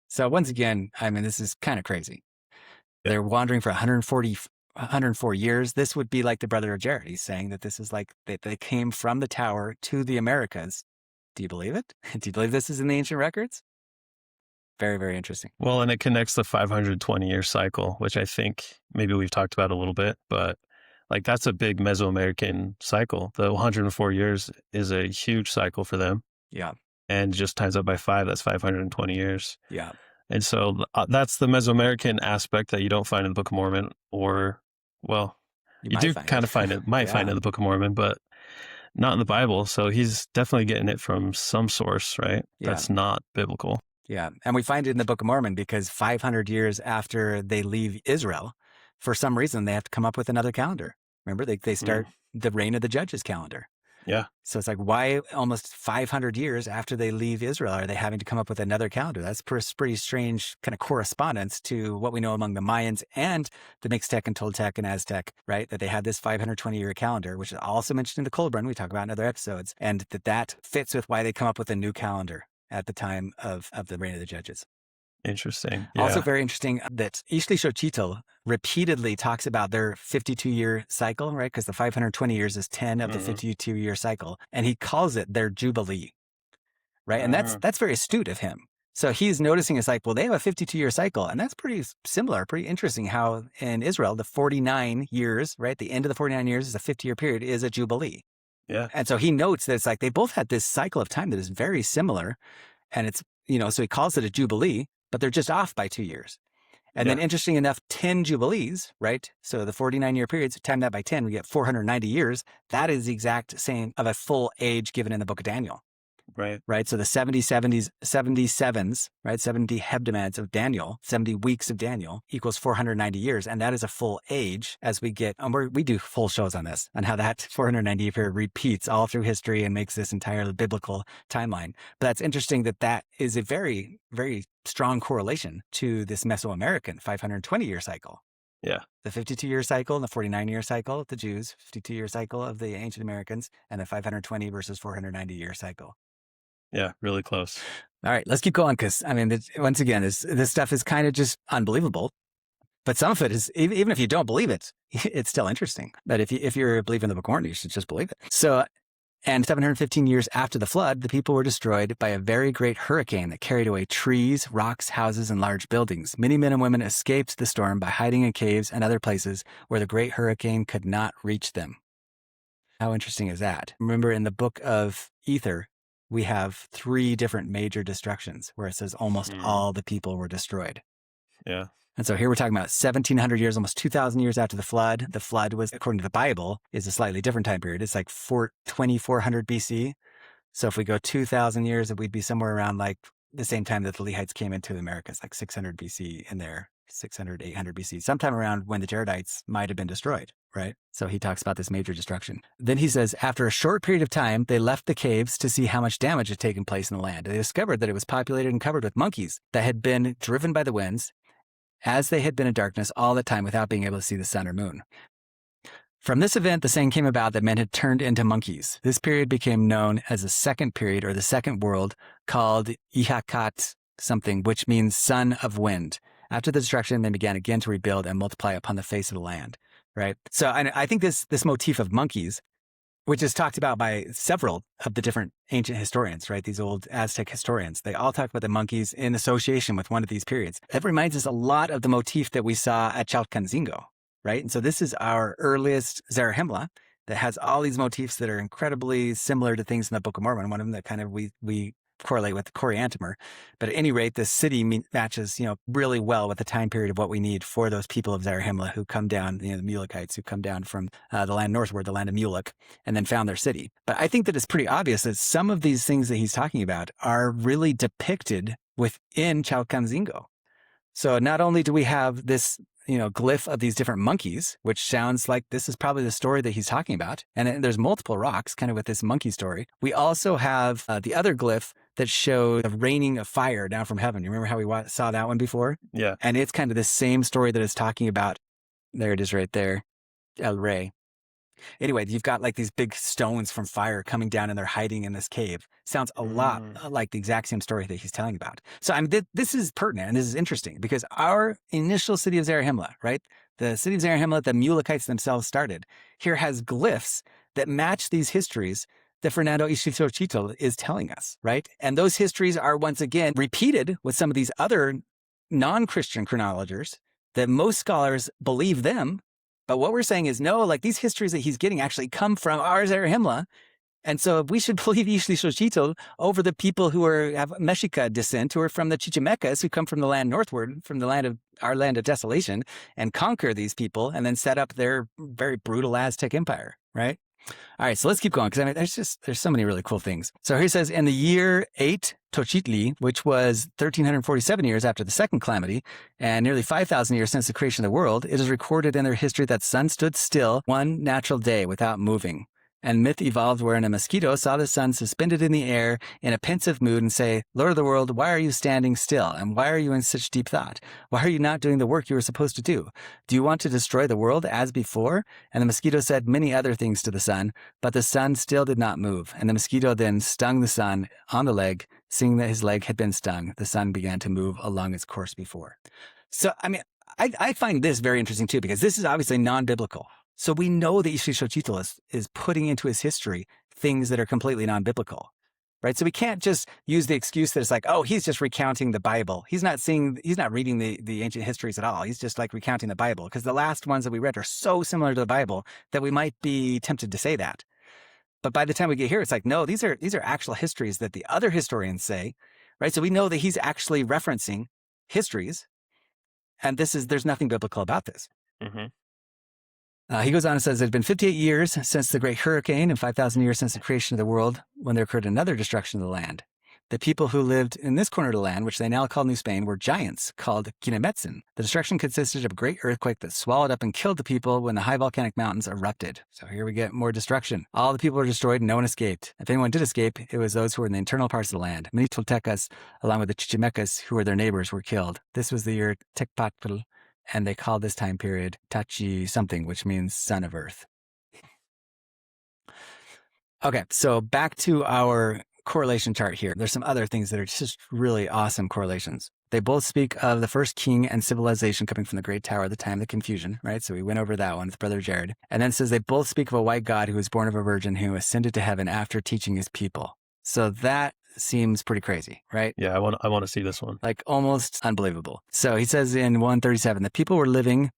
So once again, I mean, this is kind of crazy. Yeah. They're wandering for 104 years. This would be like the brother of Jared. He's saying that this is like they came from the tower to the Americas. Do you believe it? Do you believe this is in the ancient records? Very, very interesting. Well, and it connects the 520-year cycle, which I think maybe we've talked about a little bit, but like that's a big Mesoamerican cycle. The 104 years is a huge cycle for them. Yeah. And just times up by 5, that's 520 years. Yeah. And so that's the Mesoamerican aspect that you don't find in the Book of Mormon, or, well, you do kind of find it, might find it in the Book of Mormon, but not in the Bible. So he's definitely getting it from some source, right? Yeah. That's not biblical. Yeah. And we find it in the Book of Mormon because 500 years after they leave Israel, for some reason, they have to come up with another calendar. Remember, they start the reign of the judges calendar. Yeah. So it's like, why almost 500 years after they leave Israel are they having to come up with another calendar? That's pretty strange kind of correspondence to what we know among the Mayans and the Mixtec and Toltec and Aztec, right? That they had this 520-year calendar, which is also mentioned in the Colburn we talk about in other episodes, and that fits with why they come up with a new calendar at the time of the reign of the judges. Interesting. Yeah. Also very interesting that Ixtlilxochitl repeatedly talks about their 52-year cycle, right? Because the 520 years is 10 of the 52-year cycle. And he calls it their jubilee, right? And that's very astute of him. So he's noticing it's like, well, they have a 52-year cycle. And that's pretty similar, pretty interesting how in Israel, the 49 years, right? The end of the 49 years is a 50-year period is a jubilee. Yeah. And so he notes that it's like they both had this cycle of time that is very similar. And it's, so he calls it a jubilee, but they're just off by 2 years. And then interesting enough, 10 jubilees, right? So the 49-year periods, time that by 10, we get 490 years. That is the exact same of a full age given in the book of Daniel. Right. So the 77s, right? 70 hebdomads of Daniel, 70 weeks of Daniel equals 490 years. And that is a full age as we get, and we do full shows on this, on how that 490 period repeats all through history and makes this entirely biblical timeline. But that's interesting that is a very, very strong correlation to this Mesoamerican 520-year cycle. Yeah. The 52-year cycle and the 49-year cycle of the Jews, 52-year cycle of the ancient Americans, and the 520 versus 490-year cycle. Yeah, really close. All right, let's keep going because, once again, this stuff is kind of just unbelievable. But some of it is, even if you don't believe it, it's still interesting. But if you're believing in the Book of Mormon, you should just believe it. So, and 715 years after the flood, the people were destroyed by a very great hurricane that carried away trees, rocks, houses, and large buildings. Many men and women escaped the storm by hiding in caves and other places where the great hurricane could not reach them. How interesting is that? Remember in the Book of Ether, we have 3 different major destructions where it says almost all the people were destroyed. Yeah. And so here we're talking about 1,700 years, almost 2,000 years after the flood. The flood was, according to the Bible, is a slightly different time period. It's like 2400 BC. So if we go 2,000 years, we'd be somewhere around like the same time that the Lehites came into the Americas, like 600 BC in there, 600, 800 BC, sometime around when the Jaredites might have been destroyed, right? So he talks about this major destruction. Then he says, after a short period of time, they left the caves to see how much damage had taken place in the land. They discovered that it was populated and covered with monkeys that had been driven by the winds, as they had been in darkness all the time without being able to see the sun or moon. From this event, the saying came about that men had turned into monkeys. This period became known as the second period, or the second world, called Ihakat something, which means son of wind. After the destruction, they began again to rebuild and multiply upon the face of the land, right? So I think this motif of monkeys, which is talked about by several of the different ancient historians, right? These old Aztec historians, they all talk about the monkeys in association with one of these periods. That reminds us a lot of the motif that we saw at Chalcanzingo, right? And so this is our earliest Zarahemla that has all these motifs that are incredibly similar to things in the Book of Mormon. One of them that kind of we correlate with the Coriantumr. But at any rate, the city matches, really well with the time period of what we need for those people of Zarahemla who come down, the Mulekites who come down from the land northward, the land of Mulek, and then found their city. But I think that it's pretty obvious that some of these things that he's talking about are really depicted within Chalcanzingo. So not only do we have this, glyph of these different monkeys, which sounds like this is probably the story that he's talking about. And there's multiple rocks kind of with this monkey story. We also have the other glyph that showed the raining of fire down from heaven. You remember how we saw that one before? Yeah. And it's kind of the same story that it's talking about. There it is right there. El Rey. Anyway, you've got like these big stones from fire coming down and they're hiding in this cave. Sounds a lot like the exact same story that he's telling about. So this is pertinent and this is interesting because our initial city of Zarahemla, right? The city of Zarahemla, the Mulekites themselves started, here has glyphs that match these histories that Fernando Ixtlilxochitl is telling us, right? And those histories are once again repeated with some of these other non-Christian chronologers that most scholars believe them. But what we're saying is no, like these histories that he's getting actually come from our Zarahemla. And so we should believe Ixtlilxochitl over the people who have Mexica descent, who are from the Chichimecas, who come from the land northward, from the land of our land of desolation, and conquer these people and then set up their very brutal Aztec empire, right? All right, so let's keep going because I mean, there's so many really cool things. So here it says, in the year 8 Tochitli, which was 1347 years after the second calamity and nearly 5,000 years since the creation of the world, it is recorded in their history that sun stood still one natural day without moving. And myth evolved wherein a mosquito saw the sun suspended in the air in a pensive mood and say, Lord of the world, why are you standing still? And why are you in such deep thought? Why are you not doing the work you were supposed to do? Do you want to destroy the world as before? And the mosquito said many other things to the sun, but the sun still did not move. And the mosquito then stung the sun on the leg. Seeing that his leg had been stung, the sun began to move along its course before. So, I mean, I find this very interesting too, because this is obviously non-biblical. So we know that Ixtlilxochitl is putting into his history things that are completely non-biblical, right? So we can't just use the excuse that it's like, oh, he's just recounting the Bible. He's not reading the ancient histories at all. He's just like recounting the Bible, because the last ones that we read are so similar to the Bible that we might be tempted to say that. But by the time we get here, it's like, no, these are actual histories that the other historians say, right? So we know that he's actually referencing histories, and there's nothing biblical about this. Mm-hmm. He goes on and says, it had been 58 years since the great hurricane and 5,000 years since the creation of the world when there occurred another destruction of the land. The people who lived in this corner of the land, which they now call New Spain, were giants called Quinametzin. The destruction consisted of a great earthquake that swallowed up and killed the people when the high volcanic mountains erupted. So here we get more destruction. All the people were destroyed and no one escaped. If anyone did escape, it was those who were in the internal parts of the land. Many Toltecas, along with the Chichimecas, who were their neighbors, were killed. This was the year Tecpatl, and they called this time period Tachi something, which means son of earth. Okay, so back to our correlation chart here. There's some other things that are just really awesome correlations. They both speak of the first king and civilization coming from the Great Tower at the time of the confusion, right? So we went over that one with Brother Jared. And then it says they both speak of a white God who was born of a virgin who ascended to heaven after teaching his people. So that seems pretty crazy, right? Yeah, I want to see this one. Like almost unbelievable. So he says in 137, the people were living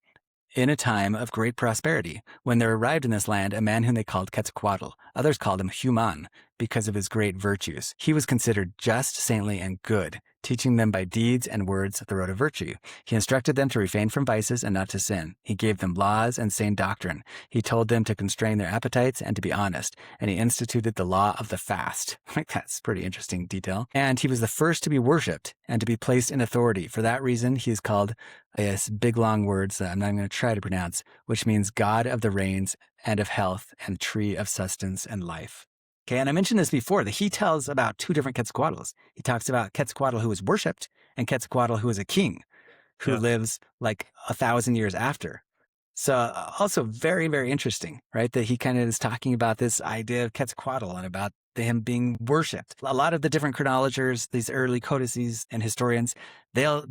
in a time of great prosperity. When there arrived in this land a man whom they called Quetzalcoatl. Others called him Human because of his great virtues. He was considered just, saintly, and good, teaching them by deeds and words the road of virtue. He instructed them to refrain from vices and not to sin. He gave them laws and sane doctrine. He told them to constrain their appetites and to be honest. And he instituted the law of the fast. That's pretty interesting detail. And he was the first to be worshipped and to be placed in authority. For that reason, he is called, yes, big long words that I'm not even going to try to pronounce, which means God of the rains and of health and tree of sustenance and life. Okay, and I mentioned this before, that he tells about two different Quetzalcoatls. He talks about Quetzalcoatl who was worshipped and Quetzalcoatl who is a king who lives like 1,000 years after. So also very, very interesting, right? That he kind of is talking about this idea of Quetzalcoatl and about him being worshipped. A lot of the different chronologers, these early codices and historians, they'll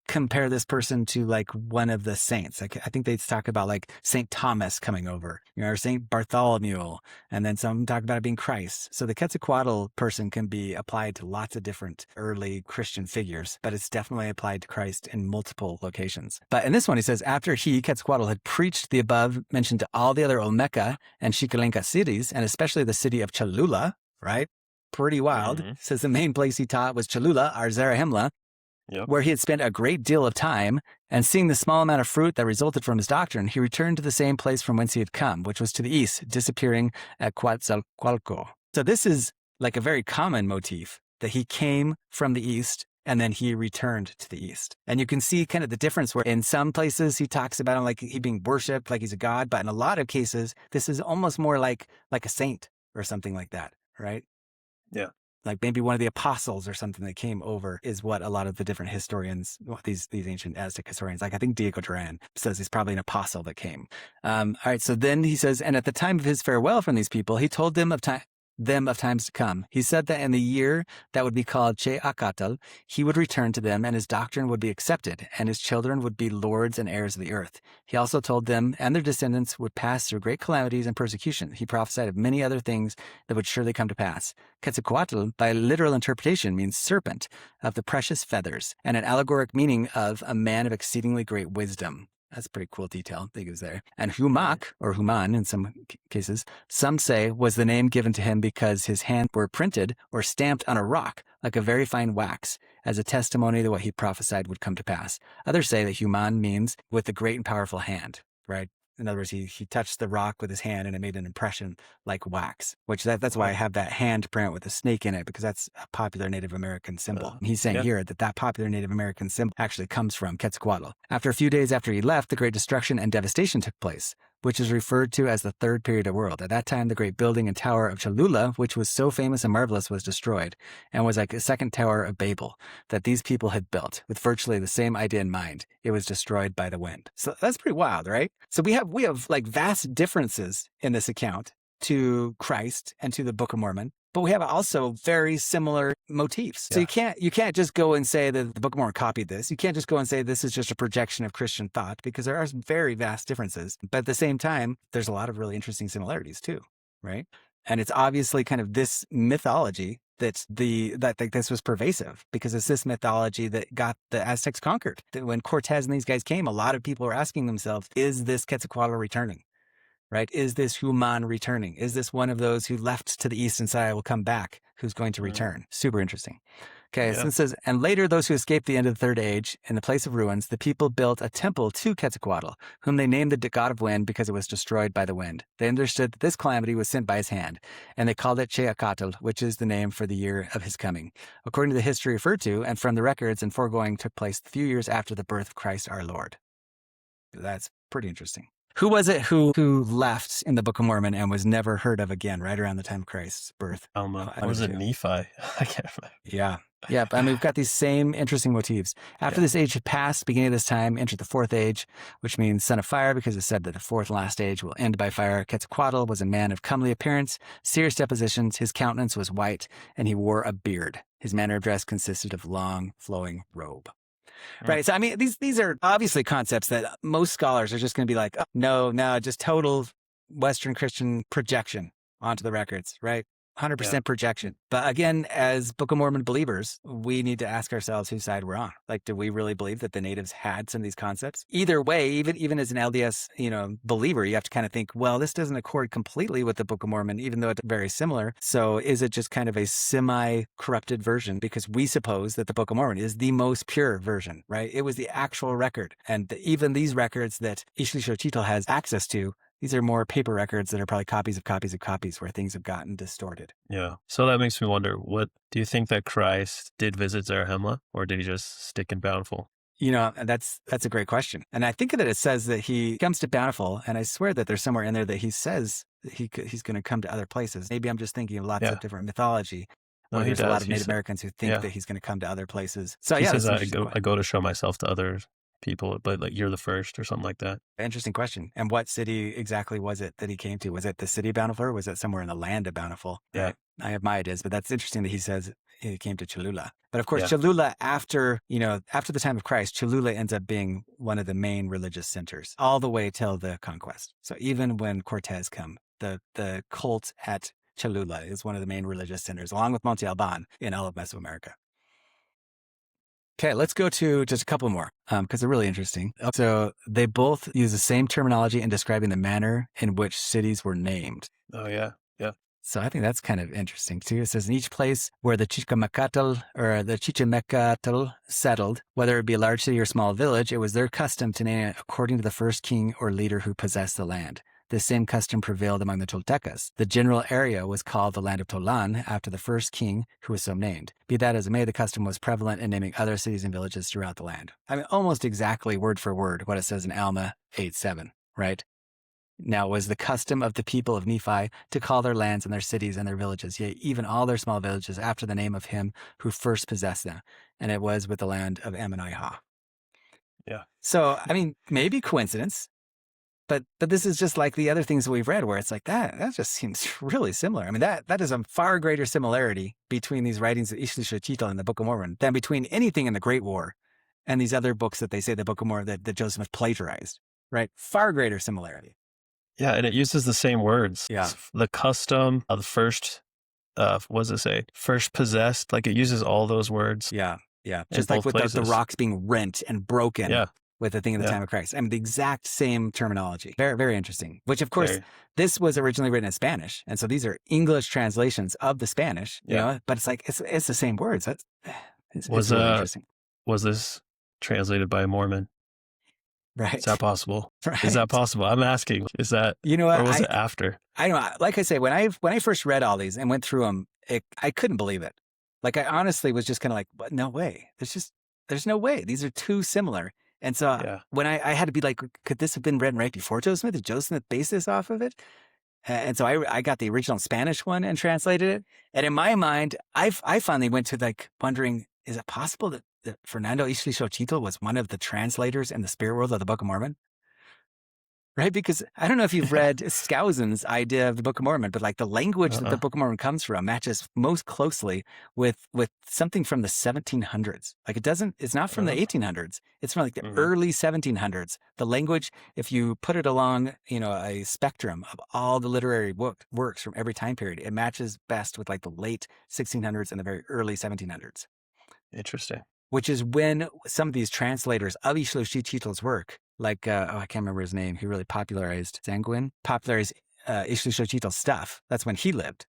compare this person to like one of the saints. Like I think they talk about like Saint Thomas coming over, or Saint Bartholomew, and then some talk about it being Christ. So the Quetzalcoatl person can be applied to lots of different early Christian figures, but it's definitely applied to Christ in multiple locations. But in this one, he says, after he, Quetzalcoatl, had preached the above mentioned to all the other Olmeca and Xicalenca cities, and especially the city of Cholula, right? Pretty wild. Mm-hmm. Says the main place he taught was Cholula, our Zarahemla, where he had spent a great deal of time, and seeing the small amount of fruit that resulted from his doctrine, he returned to the same place from whence he had come, which was to the east, disappearing at Quetzalcoatl. So this is like a very common motif, that he came from the east and then he returned to the east. And you can see kind of the difference where in some places he talks about him like he being worshipped, like he's a god, but in a lot of cases, this is almost more like a saint or something like that, right? Yeah. Like maybe one of the apostles or something that came over is what a lot of the different historians, these ancient Aztec historians, like I think Diego Duran says he's probably an apostle that came. All right. So then he says, and at the time of his farewell from these people, he told them of time. them of times to come. He said that in the year that would be called Quetzalcoatl, he would return to them and his doctrine would be accepted and his children would be lords and heirs of the earth. He also told them and their descendants would pass through great calamities and persecution. He prophesied of many other things that would surely come to pass. Quetzalcoatl, by literal interpretation, means serpent of the precious feathers, and an allegoric meaning of a man of exceedingly great wisdom. That's a pretty cool detail that gives there. And Humak, or Human in some cases, some say was the name given to him because his hands were printed or stamped on a rock like a very fine wax, as a testimony that what he prophesied would come to pass. Others say that Human means with a great and powerful hand, right? In other words, he touched the rock with his hand and it made an impression like wax, which that's why I have that hand print with a snake in it, because that's a popular Native American symbol. He's saying here that popular Native American symbol actually comes from Quetzalcoatl. After a few days after he left, the great destruction and devastation took place, which is referred to as the third period of the world. At that time, the great building and tower of Cholula, which was so famous and marvelous, was destroyed and was like a second Tower of Babel that these people had built with virtually the same idea in mind. It was destroyed by the wind. So that's pretty wild, right? So we have like vast differences in this account to Christ and to the Book of Mormon, but we have also very similar motifs. So you can't just go and say that the Book of Mormon copied this. You can't just go and say this is just a projection of Christian thought, because there are very vast differences. But at the same time, there's a lot of really interesting similarities too, right? And it's obviously kind of this mythology that this was pervasive, because it's this mythology that got the Aztecs conquered. When Cortez and these guys came, a lot of people were asking themselves, is this Quetzalcoatl returning? Right? Is this Human returning? Is this one of those who left to the east and said, I will come back, who's going to return? Super interesting. Okay, so it says, and later those who escaped the end of the third age, in the place of ruins, the people built a temple to Quetzalcoatl, whom they named the god of wind because it was destroyed by the wind. They understood that this calamity was sent by his hand, and they called it Quetzalcoatl, which is the name for the year of his coming. According to the history referred to, and from the records and foregoing, took place a few years after the birth of Christ our Lord. That's pretty interesting. Who was it who left in the Book of Mormon and was never heard of again right around the time of Christ's birth? Or was it Nephi? I can't remember. Yeah. I mean, we've got these same interesting motifs. After this age had passed, beginning of this time, entered the fourth age, which means son of fire, because it said that the fourth and last age will end by fire. Quetzalcoatl was a man of comely appearance, serious depositions. His countenance was white, and he wore a beard. His manner of dress consisted of long, flowing robe. Right. So, I mean, these are obviously concepts that most scholars are just going to be like, oh, no, just total Western Christian projection onto the records, right? 100% projection. But again, as Book of Mormon believers, we need to ask ourselves whose side we're on. Like, do we really believe that the natives had some of these concepts? Either way, even as an LDS, believer, you have to kind of think, well, this doesn't accord completely with the Book of Mormon, even though it's very similar. So is it just kind of a semi-corrupted version? Because we suppose that the Book of Mormon is the most pure version, right? It was the actual record. And even these records that Ixtlilxochitl has access to, these are more paper records that are probably copies of copies of copies where things have gotten distorted. Yeah. So that makes me wonder, what do you think that Christ did visit Zarahemla, or did he just stick in Bountiful? That's a great question. And I think that it says that he comes to Bountiful, and I swear that there's somewhere in there that he says that he's going to come to other places. Maybe I'm just thinking of lots of different mythology. No, there's a lot of Native Americans who think that he's going to come to other places. So he says, I go to show myself to other people, but like you're the first or something like that. Interesting question. And what city exactly was it that he came to? Was it the city of Bountiful, or was it somewhere in the land of Bountiful? Yeah. I have my ideas, but that's interesting that he says he came to Cholula. But of course, Cholula, after the time of Christ, Cholula ends up being one of the main religious centers all the way till the conquest. So even when Cortez come, the cult at Cholula is one of the main religious centers, along with Monte Alban in all of Mesoamerica. Okay, let's go to just a couple more because they're really interesting. So they both use the same terminology in describing the manner in which cities were named. Oh, yeah. Yeah. So I think that's kind of interesting too. It says in each place where the Chichimecatl settled, whether it be a large city or small village, it was their custom to name it according to the first king or leader who possessed the land. This same custom prevailed among the Toltecas. The general area was called the land of Tolan after the first king who was so named. Be that as it may, the custom was prevalent in naming other cities and villages throughout the land. I mean, almost exactly word for word what it says in Alma 8:7, right? Now it was the custom of the people of Nephi to call their lands and their cities and their villages, yea, even all their small villages, after the name of him who first possessed them. And it was with the land of Ammonihah. Yeah. So, I mean, maybe coincidence. But this is just like the other things that we've read where it's like that just seems really similar. I mean, that is a far greater similarity between these writings of Ixtlilxochitl and the Book of Mormon than between anything in the Great War and these other books that they say the Book of Mormon that Joseph Smith plagiarized, right? Far greater similarity. Yeah, and it uses the same words. Yeah. The custom of the first, what does it say? First possessed. Like it uses all those words. Yeah. Just like with the rocks being rent and broken. Yeah. With the thing in the time of Christ. I mean, the exact same terminology. Very, very interesting. Which, of course, this was originally written in Spanish. And so these are English translations of the Spanish, you know, but it's like, it's the same words. It's really interesting. Was this translated by a Mormon? Right. Is that possible? Right. Is that possible? I'm asking, is that, you know what, or was it after? I don't know. Like I say, when I first read all these and went through them, I couldn't believe it. Like I honestly was just kind of like, what? No way. There's no way. These are too similar. And so when I had to be like, could this have been written right before Joseph Smith? Did Joseph Smith base this off of it? And so I got the original Spanish one and translated it. And in my mind, I finally went to like wondering, is it possible that Fernando Ixtlilxochitl was one of the translators in the spirit world of the Book of Mormon? Right? Because I don't know if you've read Skousen's idea of the Book of Mormon, but like the language that the Book of Mormon comes from matches most closely with something from the 1700s. Like it's not from the 1800s. It's from like the early 1700s. The language, if you put it along, you know, a spectrum of all the literary works from every time period, it matches best with like the late 1600s and the very early 1700s. Interesting. Which is when some of these translators of Ixtlilxochitl's work, like, I can't remember his name. He really popularized Ixtlilxochitl's stuff. That's when he lived.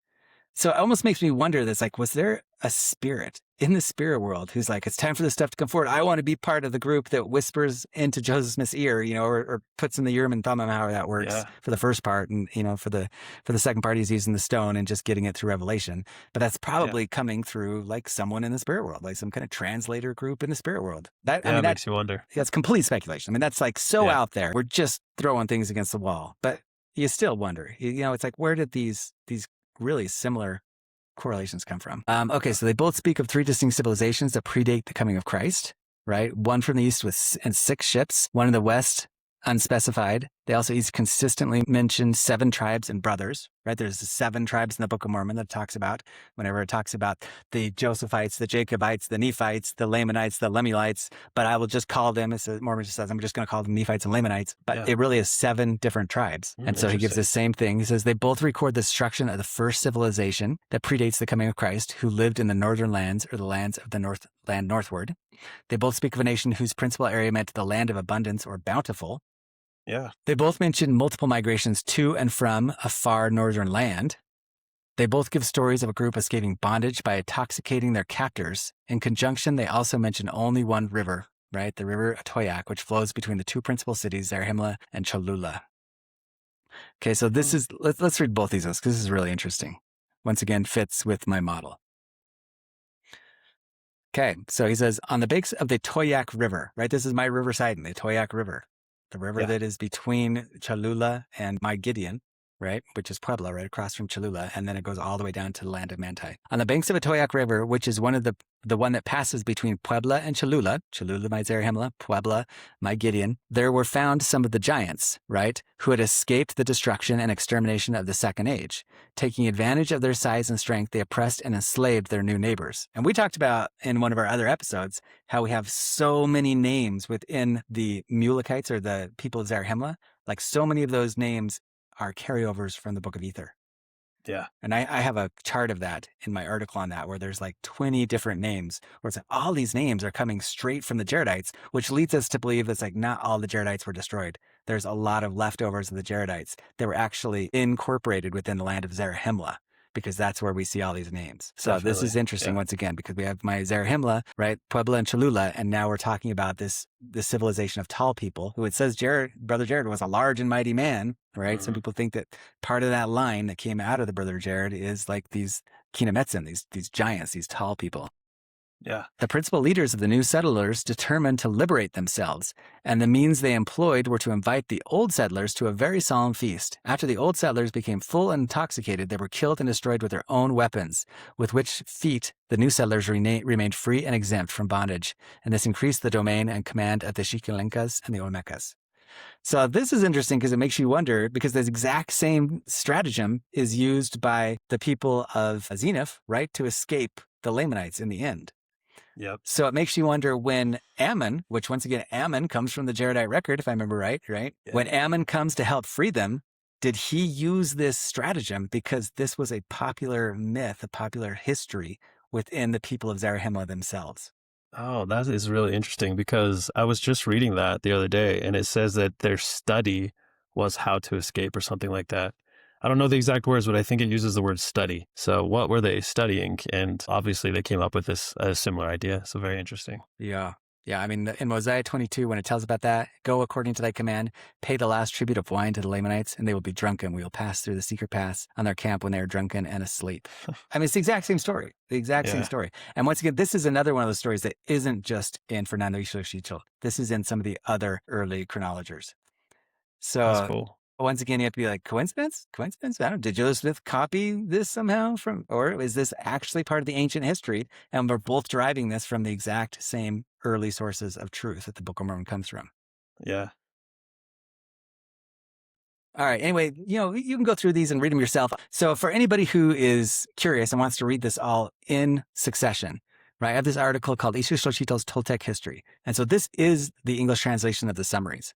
So it almost makes me wonder that's like, was there a spirit in the spirit world who's like, it's time for this stuff to come forward. I want to be part of the group that whispers into Joseph Smith's ear, you know, or puts in the Urim and Thummim, however that works for the first part. And, you know, for the second part, he's using the stone and just getting it through revelation. But that's probably coming through like someone in the spirit world, like some kind of translator group in the spirit world. That makes you wonder. That's complete speculation. I mean, that's like so out there. We're just throwing things against the wall, but you still wonder, you know, it's like, where did these really similar correlations come from? Okay, so they both speak of 3 distinct civilizations that predate the coming of Christ, right? One from the east and 6 ships, one in the west, unspecified. They also each consistently mention 7 tribes and brothers, right? There's 7 tribes in the Book of Mormon that it talks about whenever it talks about the Josephites, the Jacobites, the Nephites, the Lamanites, the Lemuelites, but I will just call them, as Mormon just says, I'm just going to call them Nephites and Lamanites, but it really is 7 different tribes. And so he gives the same thing. He says they both record the destruction of the first civilization that predates the coming of Christ, who lived in the northern lands or the lands of the land northward. They both speak of a nation whose principal area meant the land of abundance or bountiful. Yeah. They both mention multiple migrations to and from a far northern land. They both give stories of a group escaping bondage by intoxicating their captors. In conjunction, they also mention only one river, right? The river Atoyac, which flows between the 2 principal cities, Zarahemla and Cholula. Okay, so this is, let's read both these because this is really interesting. Once again, fits with my model. Okay, so he says, on the banks of the Toyac River, right? This is my river Sidon, the Toyac River. The river that is between Cholula and my Gideon, right? Which is Puebla, right across from Cholula. And then it goes all the way down to the land of Manti. On the banks of the Toyac River, which is one of the one that passes between Puebla and Cholula, my Zarahemla, Puebla, my Gideon, there were found some of the giants, right? Who had escaped the destruction and extermination of the Second Age. Taking advantage of their size and strength, they oppressed and enslaved their new neighbors. And we talked about in one of our other episodes how we have so many names within the Mulekites or the people of Zarahemla. Like so many of those names are carryovers from the Book of Ether. Yeah. And I have a chart of that in my article on that, where there's like 20 different names, where it's like all these names are coming straight from the Jaredites, which leads us to believe that's like not all the Jaredites were destroyed. There's a lot of leftovers of the Jaredites that were actually incorporated within the land of Zarahemla, because that's where we see all these names. So Definitely. This is interesting once again, because we have my Zarahemla, right? Puebla and Cholula. And now we're talking about this civilization of tall people who it says Brother Jared was a large and mighty man, right? Mm-hmm. Some people think that part of that line that came out of the Brother Jared is like these Kinametsin, these giants, these tall people. Yeah. The principal leaders of the new settlers determined to liberate themselves, and the means they employed were to invite the old settlers to a very solemn feast. After the old settlers became full and intoxicated, they were killed and destroyed with their own weapons, with which feat the new settlers remained free and exempt from bondage, and this increased the domain and command of the Xiquilenkas and the Olmecas. So this is interesting because it makes you wonder, because this exact same stratagem is used by the people of Zenith, right, to escape the Lamanites in the end. Yep. So it makes you wonder when Ammon, which once again, Ammon comes from the Jaredite record, if I remember right? Yeah. When Ammon comes to help free them, did he use this stratagem because this was a popular myth, a popular history within the people of Zarahemla themselves? Oh, that is really interesting because I was just reading that the other day and it says that their study was how to escape or something like that. I don't know the exact words, but I think it uses the word study. So what were they studying? And obviously they came up with this a similar idea. So very interesting. Yeah. Yeah, I mean, in Mosiah 22, when it tells about that, go according to thy command, pay the last tribute of wine to the Lamanites, and they will be drunken. We will pass through the secret pass on their camp when they are drunken and asleep. I mean, it's the exact same story, same Yeah. story. And once again, this is another one of those stories that isn't just in Fernando Ixtlilxochitl. This is in some of the other early chronologers. That's So cool. once again, you have to be like, coincidence? Coincidence? I don't know. Did Joseph Smith copy this somehow from, or is this actually part of the ancient history? And we're both deriving this from the exact same early sources of truth that the Book of Mormon comes from. Yeah. All right. Anyway, you can go through these and read them yourself. So for anybody who is curious and wants to read this all in succession, right? I have this article called Ixtlilxochitl's Toltec History. And so this is the English translation of the summaries.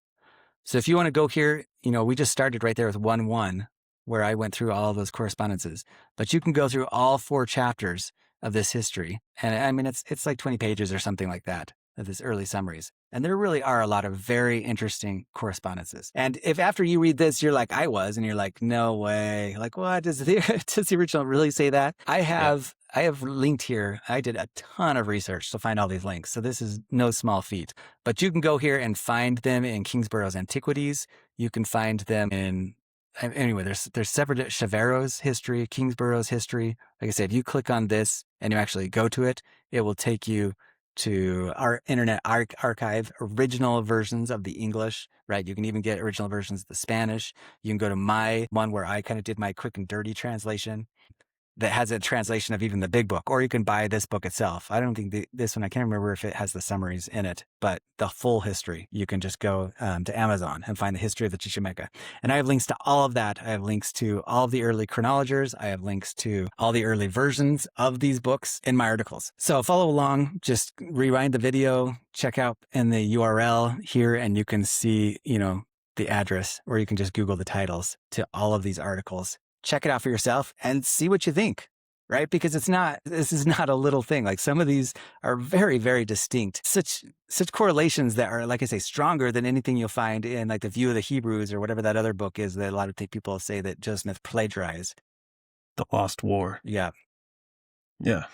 So if you want to go here, we just started right there with 1:1, where I went through all of those correspondences. But you can go through all 4 chapters of this history. And I mean, it's like 20 pages or something like that of this early summaries. And there really are a lot of very interesting correspondences. And if after you read this, you're like I was, and you're like, no way. Like, what? Does the original really say that? I have linked here. I did a ton of research to find all these links. So this is no small feat. But you can go here and find them in Kingsborough's Antiquities. You can find them in, anyway, there's separate Chavero's history, Kingsborough's history. Like I said, if you click on this and you actually go to it, it will take you to our Internet Archive, original versions of the English, right? You can even get original versions of the Spanish. You can go to my one where I kind of did my quick and dirty translation that has a translation of even the big book, or you can buy this book itself. I don't think this one, I can't remember if it has the summaries in it, but the full history, you can just go to Amazon and find the history of the Chichimeca. And I have links to all of that. I have links to all of the early chronologers. I have links to all the early versions of these books in my articles. So follow along, just rewind the video, check out in the URL here, and you can see, the address, or you can just Google the titles to all of these articles. Check it out for yourself and see what you think, right? Because this is not a little thing. Like, some of these are very, very distinct. Such correlations that are, like I say, stronger than anything you'll find in like the View of the Hebrews or whatever that other book is that a lot of people say that Joseph Smith plagiarized. The Lost War. Yeah. Yeah.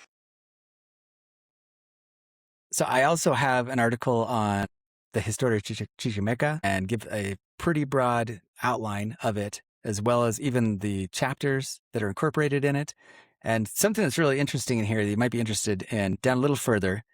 So I also have an article on the history of Chichimeca and give a pretty broad outline of it, as well as even the chapters that are incorporated in it. And something that's really interesting in here that you might be interested in, down a little further,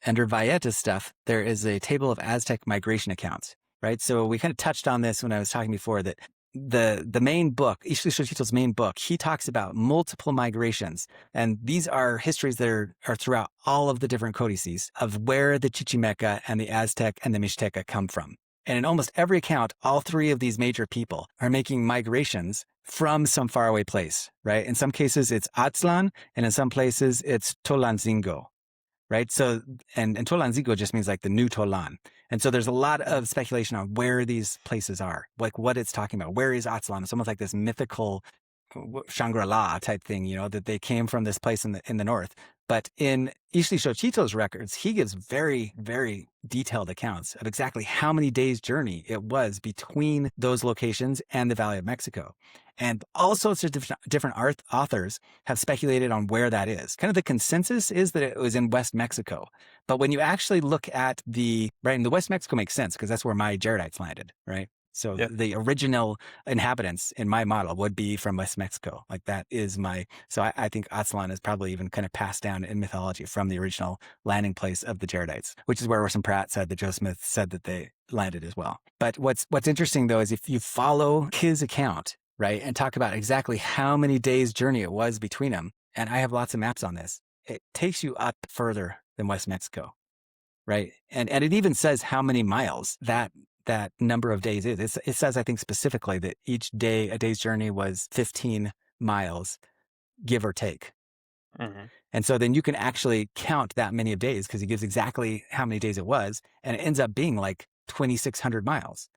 under Valleta's stuff, there is a table of Aztec migration accounts, right? So we kind of touched on this when I was talking before, that the main book, Ixtlilxochitl's main book, he talks about multiple migrations. And these are histories that are throughout all of the different codices of where the Chichimeca and the Aztec and the Mixteca come from. And in almost every account, all 3 of these major people are making migrations from some faraway place, right? In some cases, it's Aztlan, and in some places, it's Tolanzingo, right? So, and Tolanzingo just means like the new Tolan. And so there's a lot of speculation on where these places are, like what it's talking about. Where is Aztlan? It's almost like this mythical Shangri-La type thing, that they came from this place in the north. But in Ixtlilxochitl's records, he gives very, very detailed accounts of exactly how many days' journey it was between those locations and the Valley of Mexico. And all sorts of different authors have speculated on where that is. Kind of the consensus is that it was in West Mexico. But when you actually look at and the West Mexico makes sense because that's where my Jaredites landed, right? So the original inhabitants in my model would be from West Mexico. Like, that is so I think Aztlan is probably even kind of passed down in mythology from the original landing place of the Jaredites, which is where Orson Pratt said that Joe Smith said that they landed as well. But what's interesting though is if you follow his account, right, and talk about exactly how many days' journey it was between them, and I have lots of maps on this, it takes you up further than West Mexico, right? And it even says how many miles that that number of days is. It says, I think specifically that each day, a day's journey was 15 miles, give or take. Mm-hmm. And so then you can actually count that many of days because he gives exactly how many days it was. And it ends up being like 2,600 miles.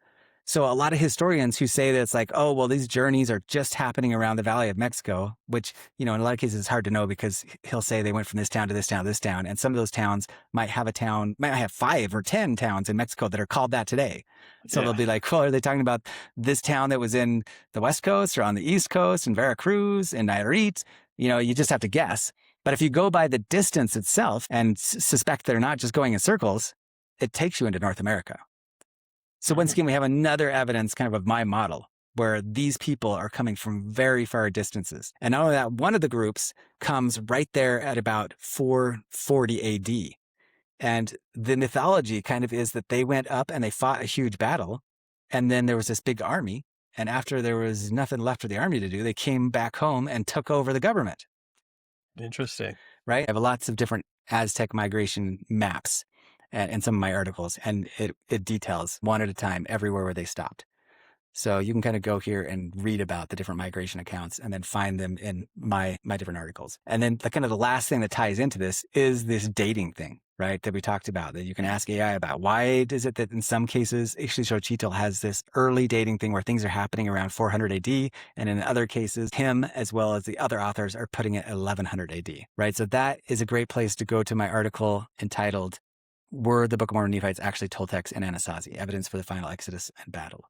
So a lot of historians who say that it's like, oh, well, these journeys are just happening around the Valley of Mexico, which, in a lot of cases it's hard to know because he'll say they went from this town to this town to this town. And some of those towns might have 5 or 10 towns in Mexico that are called that today. So they'll be like, well, are they talking about this town that was in the West Coast or on the East Coast in Veracruz and Nayarit? You just have to guess. But if you go by the distance itself and suspect they're not just going in circles, it takes you into North America. So once again, we have another evidence kind of my model where these people are coming from very far distances. And not only that, one of the groups comes right there at about 440 AD. And the mythology kind of is that they went up and they fought a huge battle. And then there was this big army. And after there was nothing left for the army to do, they came back home and took over the government. Interesting. Right? I have lots of different Aztec migration maps in some of my articles, and it details one at a time everywhere where they stopped. So you can kind of go here and read about the different migration accounts and then find them in my different articles. And then the last thing that ties into this is this dating thing, right? That we talked about, that you can ask AI about. Why is it that in some cases, Ixtlilxochitl has this early dating thing where things are happening around 400 AD, and in other cases, him as well as the other authors are putting it at 1100 AD, right? So that is a great place to go to my article entitled, Were the Book of Mormon Nephites Actually Toltecs and Anasazi? Evidence for the Final Exodus and Battle.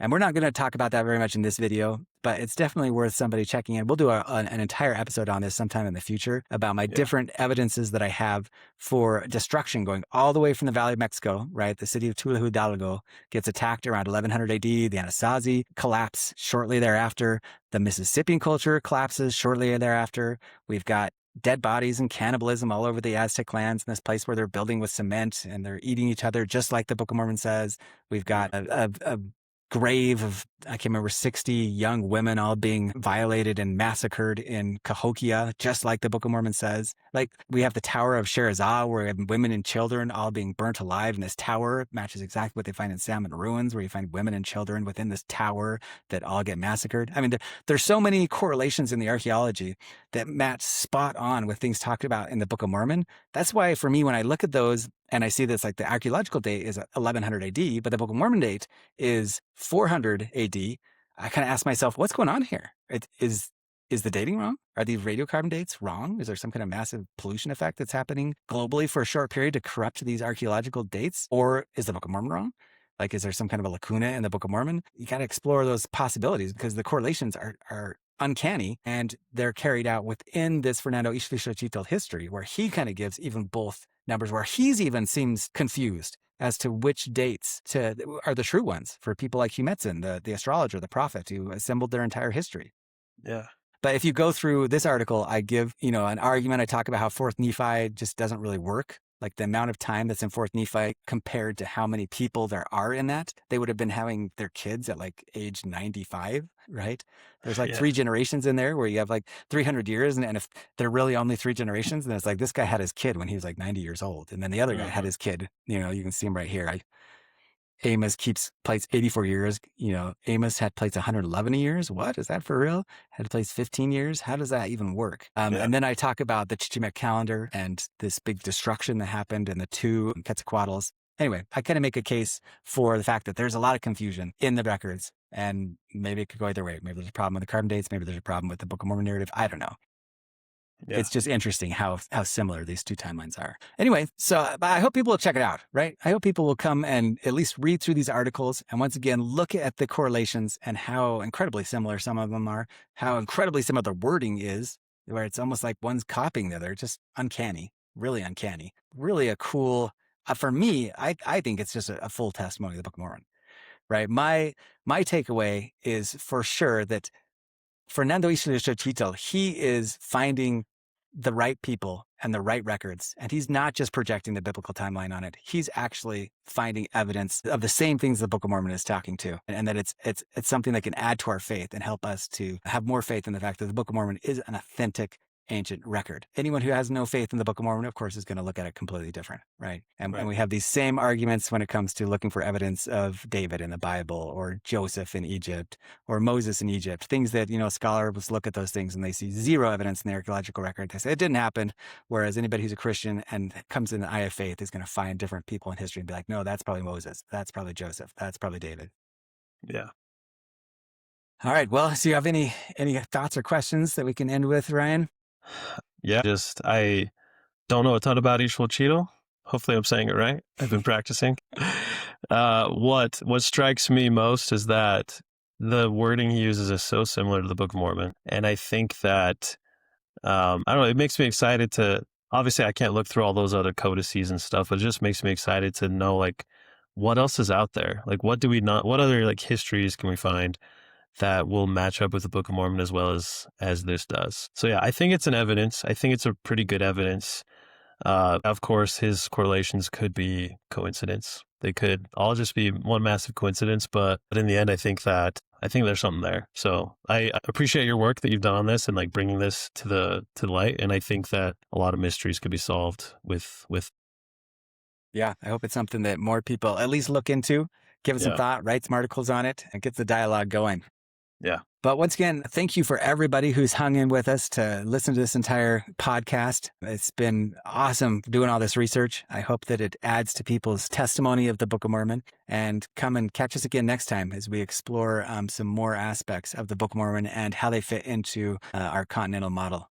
And we're not going to talk about that very much in this video, but it's definitely worth somebody checking in. We'll do an entire episode on this sometime in the future about my different evidences that I have for destruction going all the way from the Valley of Mexico, right? The city of Tula Hidalgo gets attacked around 1100 AD. The Anasazi collapse shortly thereafter. The Mississippian culture collapses shortly thereafter. We've got dead bodies and cannibalism all over the Aztec lands in this place where they're building with cement and they're eating each other, just like the Book of Mormon says. We've got a grave of, I can't remember, 60 young women all being violated and massacred in Cahokia, just like the Book of Mormon says. Like, we have the Tower of Sherazah, where we have women and children all being burnt alive in this tower. It matches exactly what they find in Salmon Ruins, where you find women and children within this tower that all get massacred. I mean, there's so many correlations in the archaeology that match spot on with things talked about in the Book of Mormon. That's why, for me, when I look at those and I see this, like the archaeological date is 1100 AD, but the Book of Mormon date is 400 AD, I kind of ask myself, what's going on here? Is the dating wrong? Are these radiocarbon dates wrong? Is there some kind of massive pollution effect that's happening globally for a short period to corrupt these archaeological dates? Or is the Book of Mormon wrong? Like, is there some kind of a lacuna in the Book of Mormon? You got to explore those possibilities because the correlations are uncanny, and they're carried out within this Fernando Ixtlilxochitl history, where he kind of gives even both numbers, where he's even seems confused as to which dates are the true ones for people like Humetzin, the astrologer, the prophet who assembled their entire history. Yeah. But if you go through this article, I give, an argument. I talk about how Fourth Nephi just doesn't really work. Like, the amount of time that's in Fourth Nephi compared to how many people there are in that, they would have been having their kids at like age 95, right? There's like 3 generations in there where you have like 300 years. And if they're really only 3 generations, then it's like this guy had his kid when he was like 90 years old. And then the other guy had his kid, you can see him right here. Amos plays 84 years. Amos had plays 111 years. What is that for real? Had plays 15 years. How does that even work? And then I talk about the Chichimec calendar and this big destruction that happened and the 2 Quetzalcoatls. Anyway, I kind of make a case for the fact that there's a lot of confusion in the records, and maybe it could go either way. Maybe there's a problem with the carbon dates. Maybe there's a problem with the Book of Mormon narrative. I don't know. Yeah. It's just interesting how similar these 2 timelines are. Anyway, so I hope people will check it out, right? I hope people will come and at least read through these articles and once again, look at the correlations and how incredibly similar some of them are, how incredibly similar the wording is, where it's almost like one's copying the other. Just uncanny, really uncanny, really a cool, for me, I think it's just a full testimony of the Book of Mormon, right? My takeaway is for sure that Fernando Ixtlilxochitl, he is finding the right people and the right records. And he's not just projecting the biblical timeline on it. He's actually finding evidence of the same things the Book of Mormon is talking to. And that it's something that can add to our faith and help us to have more faith in the fact that the Book of Mormon is an authentic ancient record. Anyone who has no faith in the Book of Mormon, of course, is going to look at it completely different, right? And Right. we have these same arguments when it comes to looking for evidence of David in the Bible, or Joseph in Egypt, or Moses in Egypt, things that, scholars look at those things and they see zero evidence in the archaeological record. They say it didn't happen. Whereas anybody who's a Christian and comes in the eye of faith is going to find different people in history and be like, no, that's probably Moses. That's probably Joseph. That's probably David. Yeah. All right. Well, so you have any thoughts or questions that we can end with, Ryan? Yeah. I don't know a ton about Ixtlilxochitl. Hopefully I'm saying it right. I've been practicing. What strikes me most is that the wording he uses is so similar to the Book of Mormon. And I think that, I don't know, it makes me excited to, obviously I can't look through all those other codices and stuff, but it just makes me excited to know, like, what else is out there? Like, what other, like, histories can we find that will match up with the Book of Mormon as well as this does? So yeah, I think it's an evidence. I think it's a pretty good evidence. Of course, his correlations could be coincidence. They could all just be one massive coincidence, but in the end, I think there's something there. So I appreciate your work that you've done on this and like bringing this to the light. And I think that a lot of mysteries could be solved with. Yeah, I hope it's something that more people at least look into, give it some thought, write some articles on it, and get the dialogue going. Yeah. But once again, thank you for everybody who's hung in with us to listen to this entire podcast. It's been awesome doing all this research. I hope that it adds to people's testimony of the Book of Mormon. And come and catch us again next time as we explore some more aspects of the Book of Mormon and how they fit into our continental model.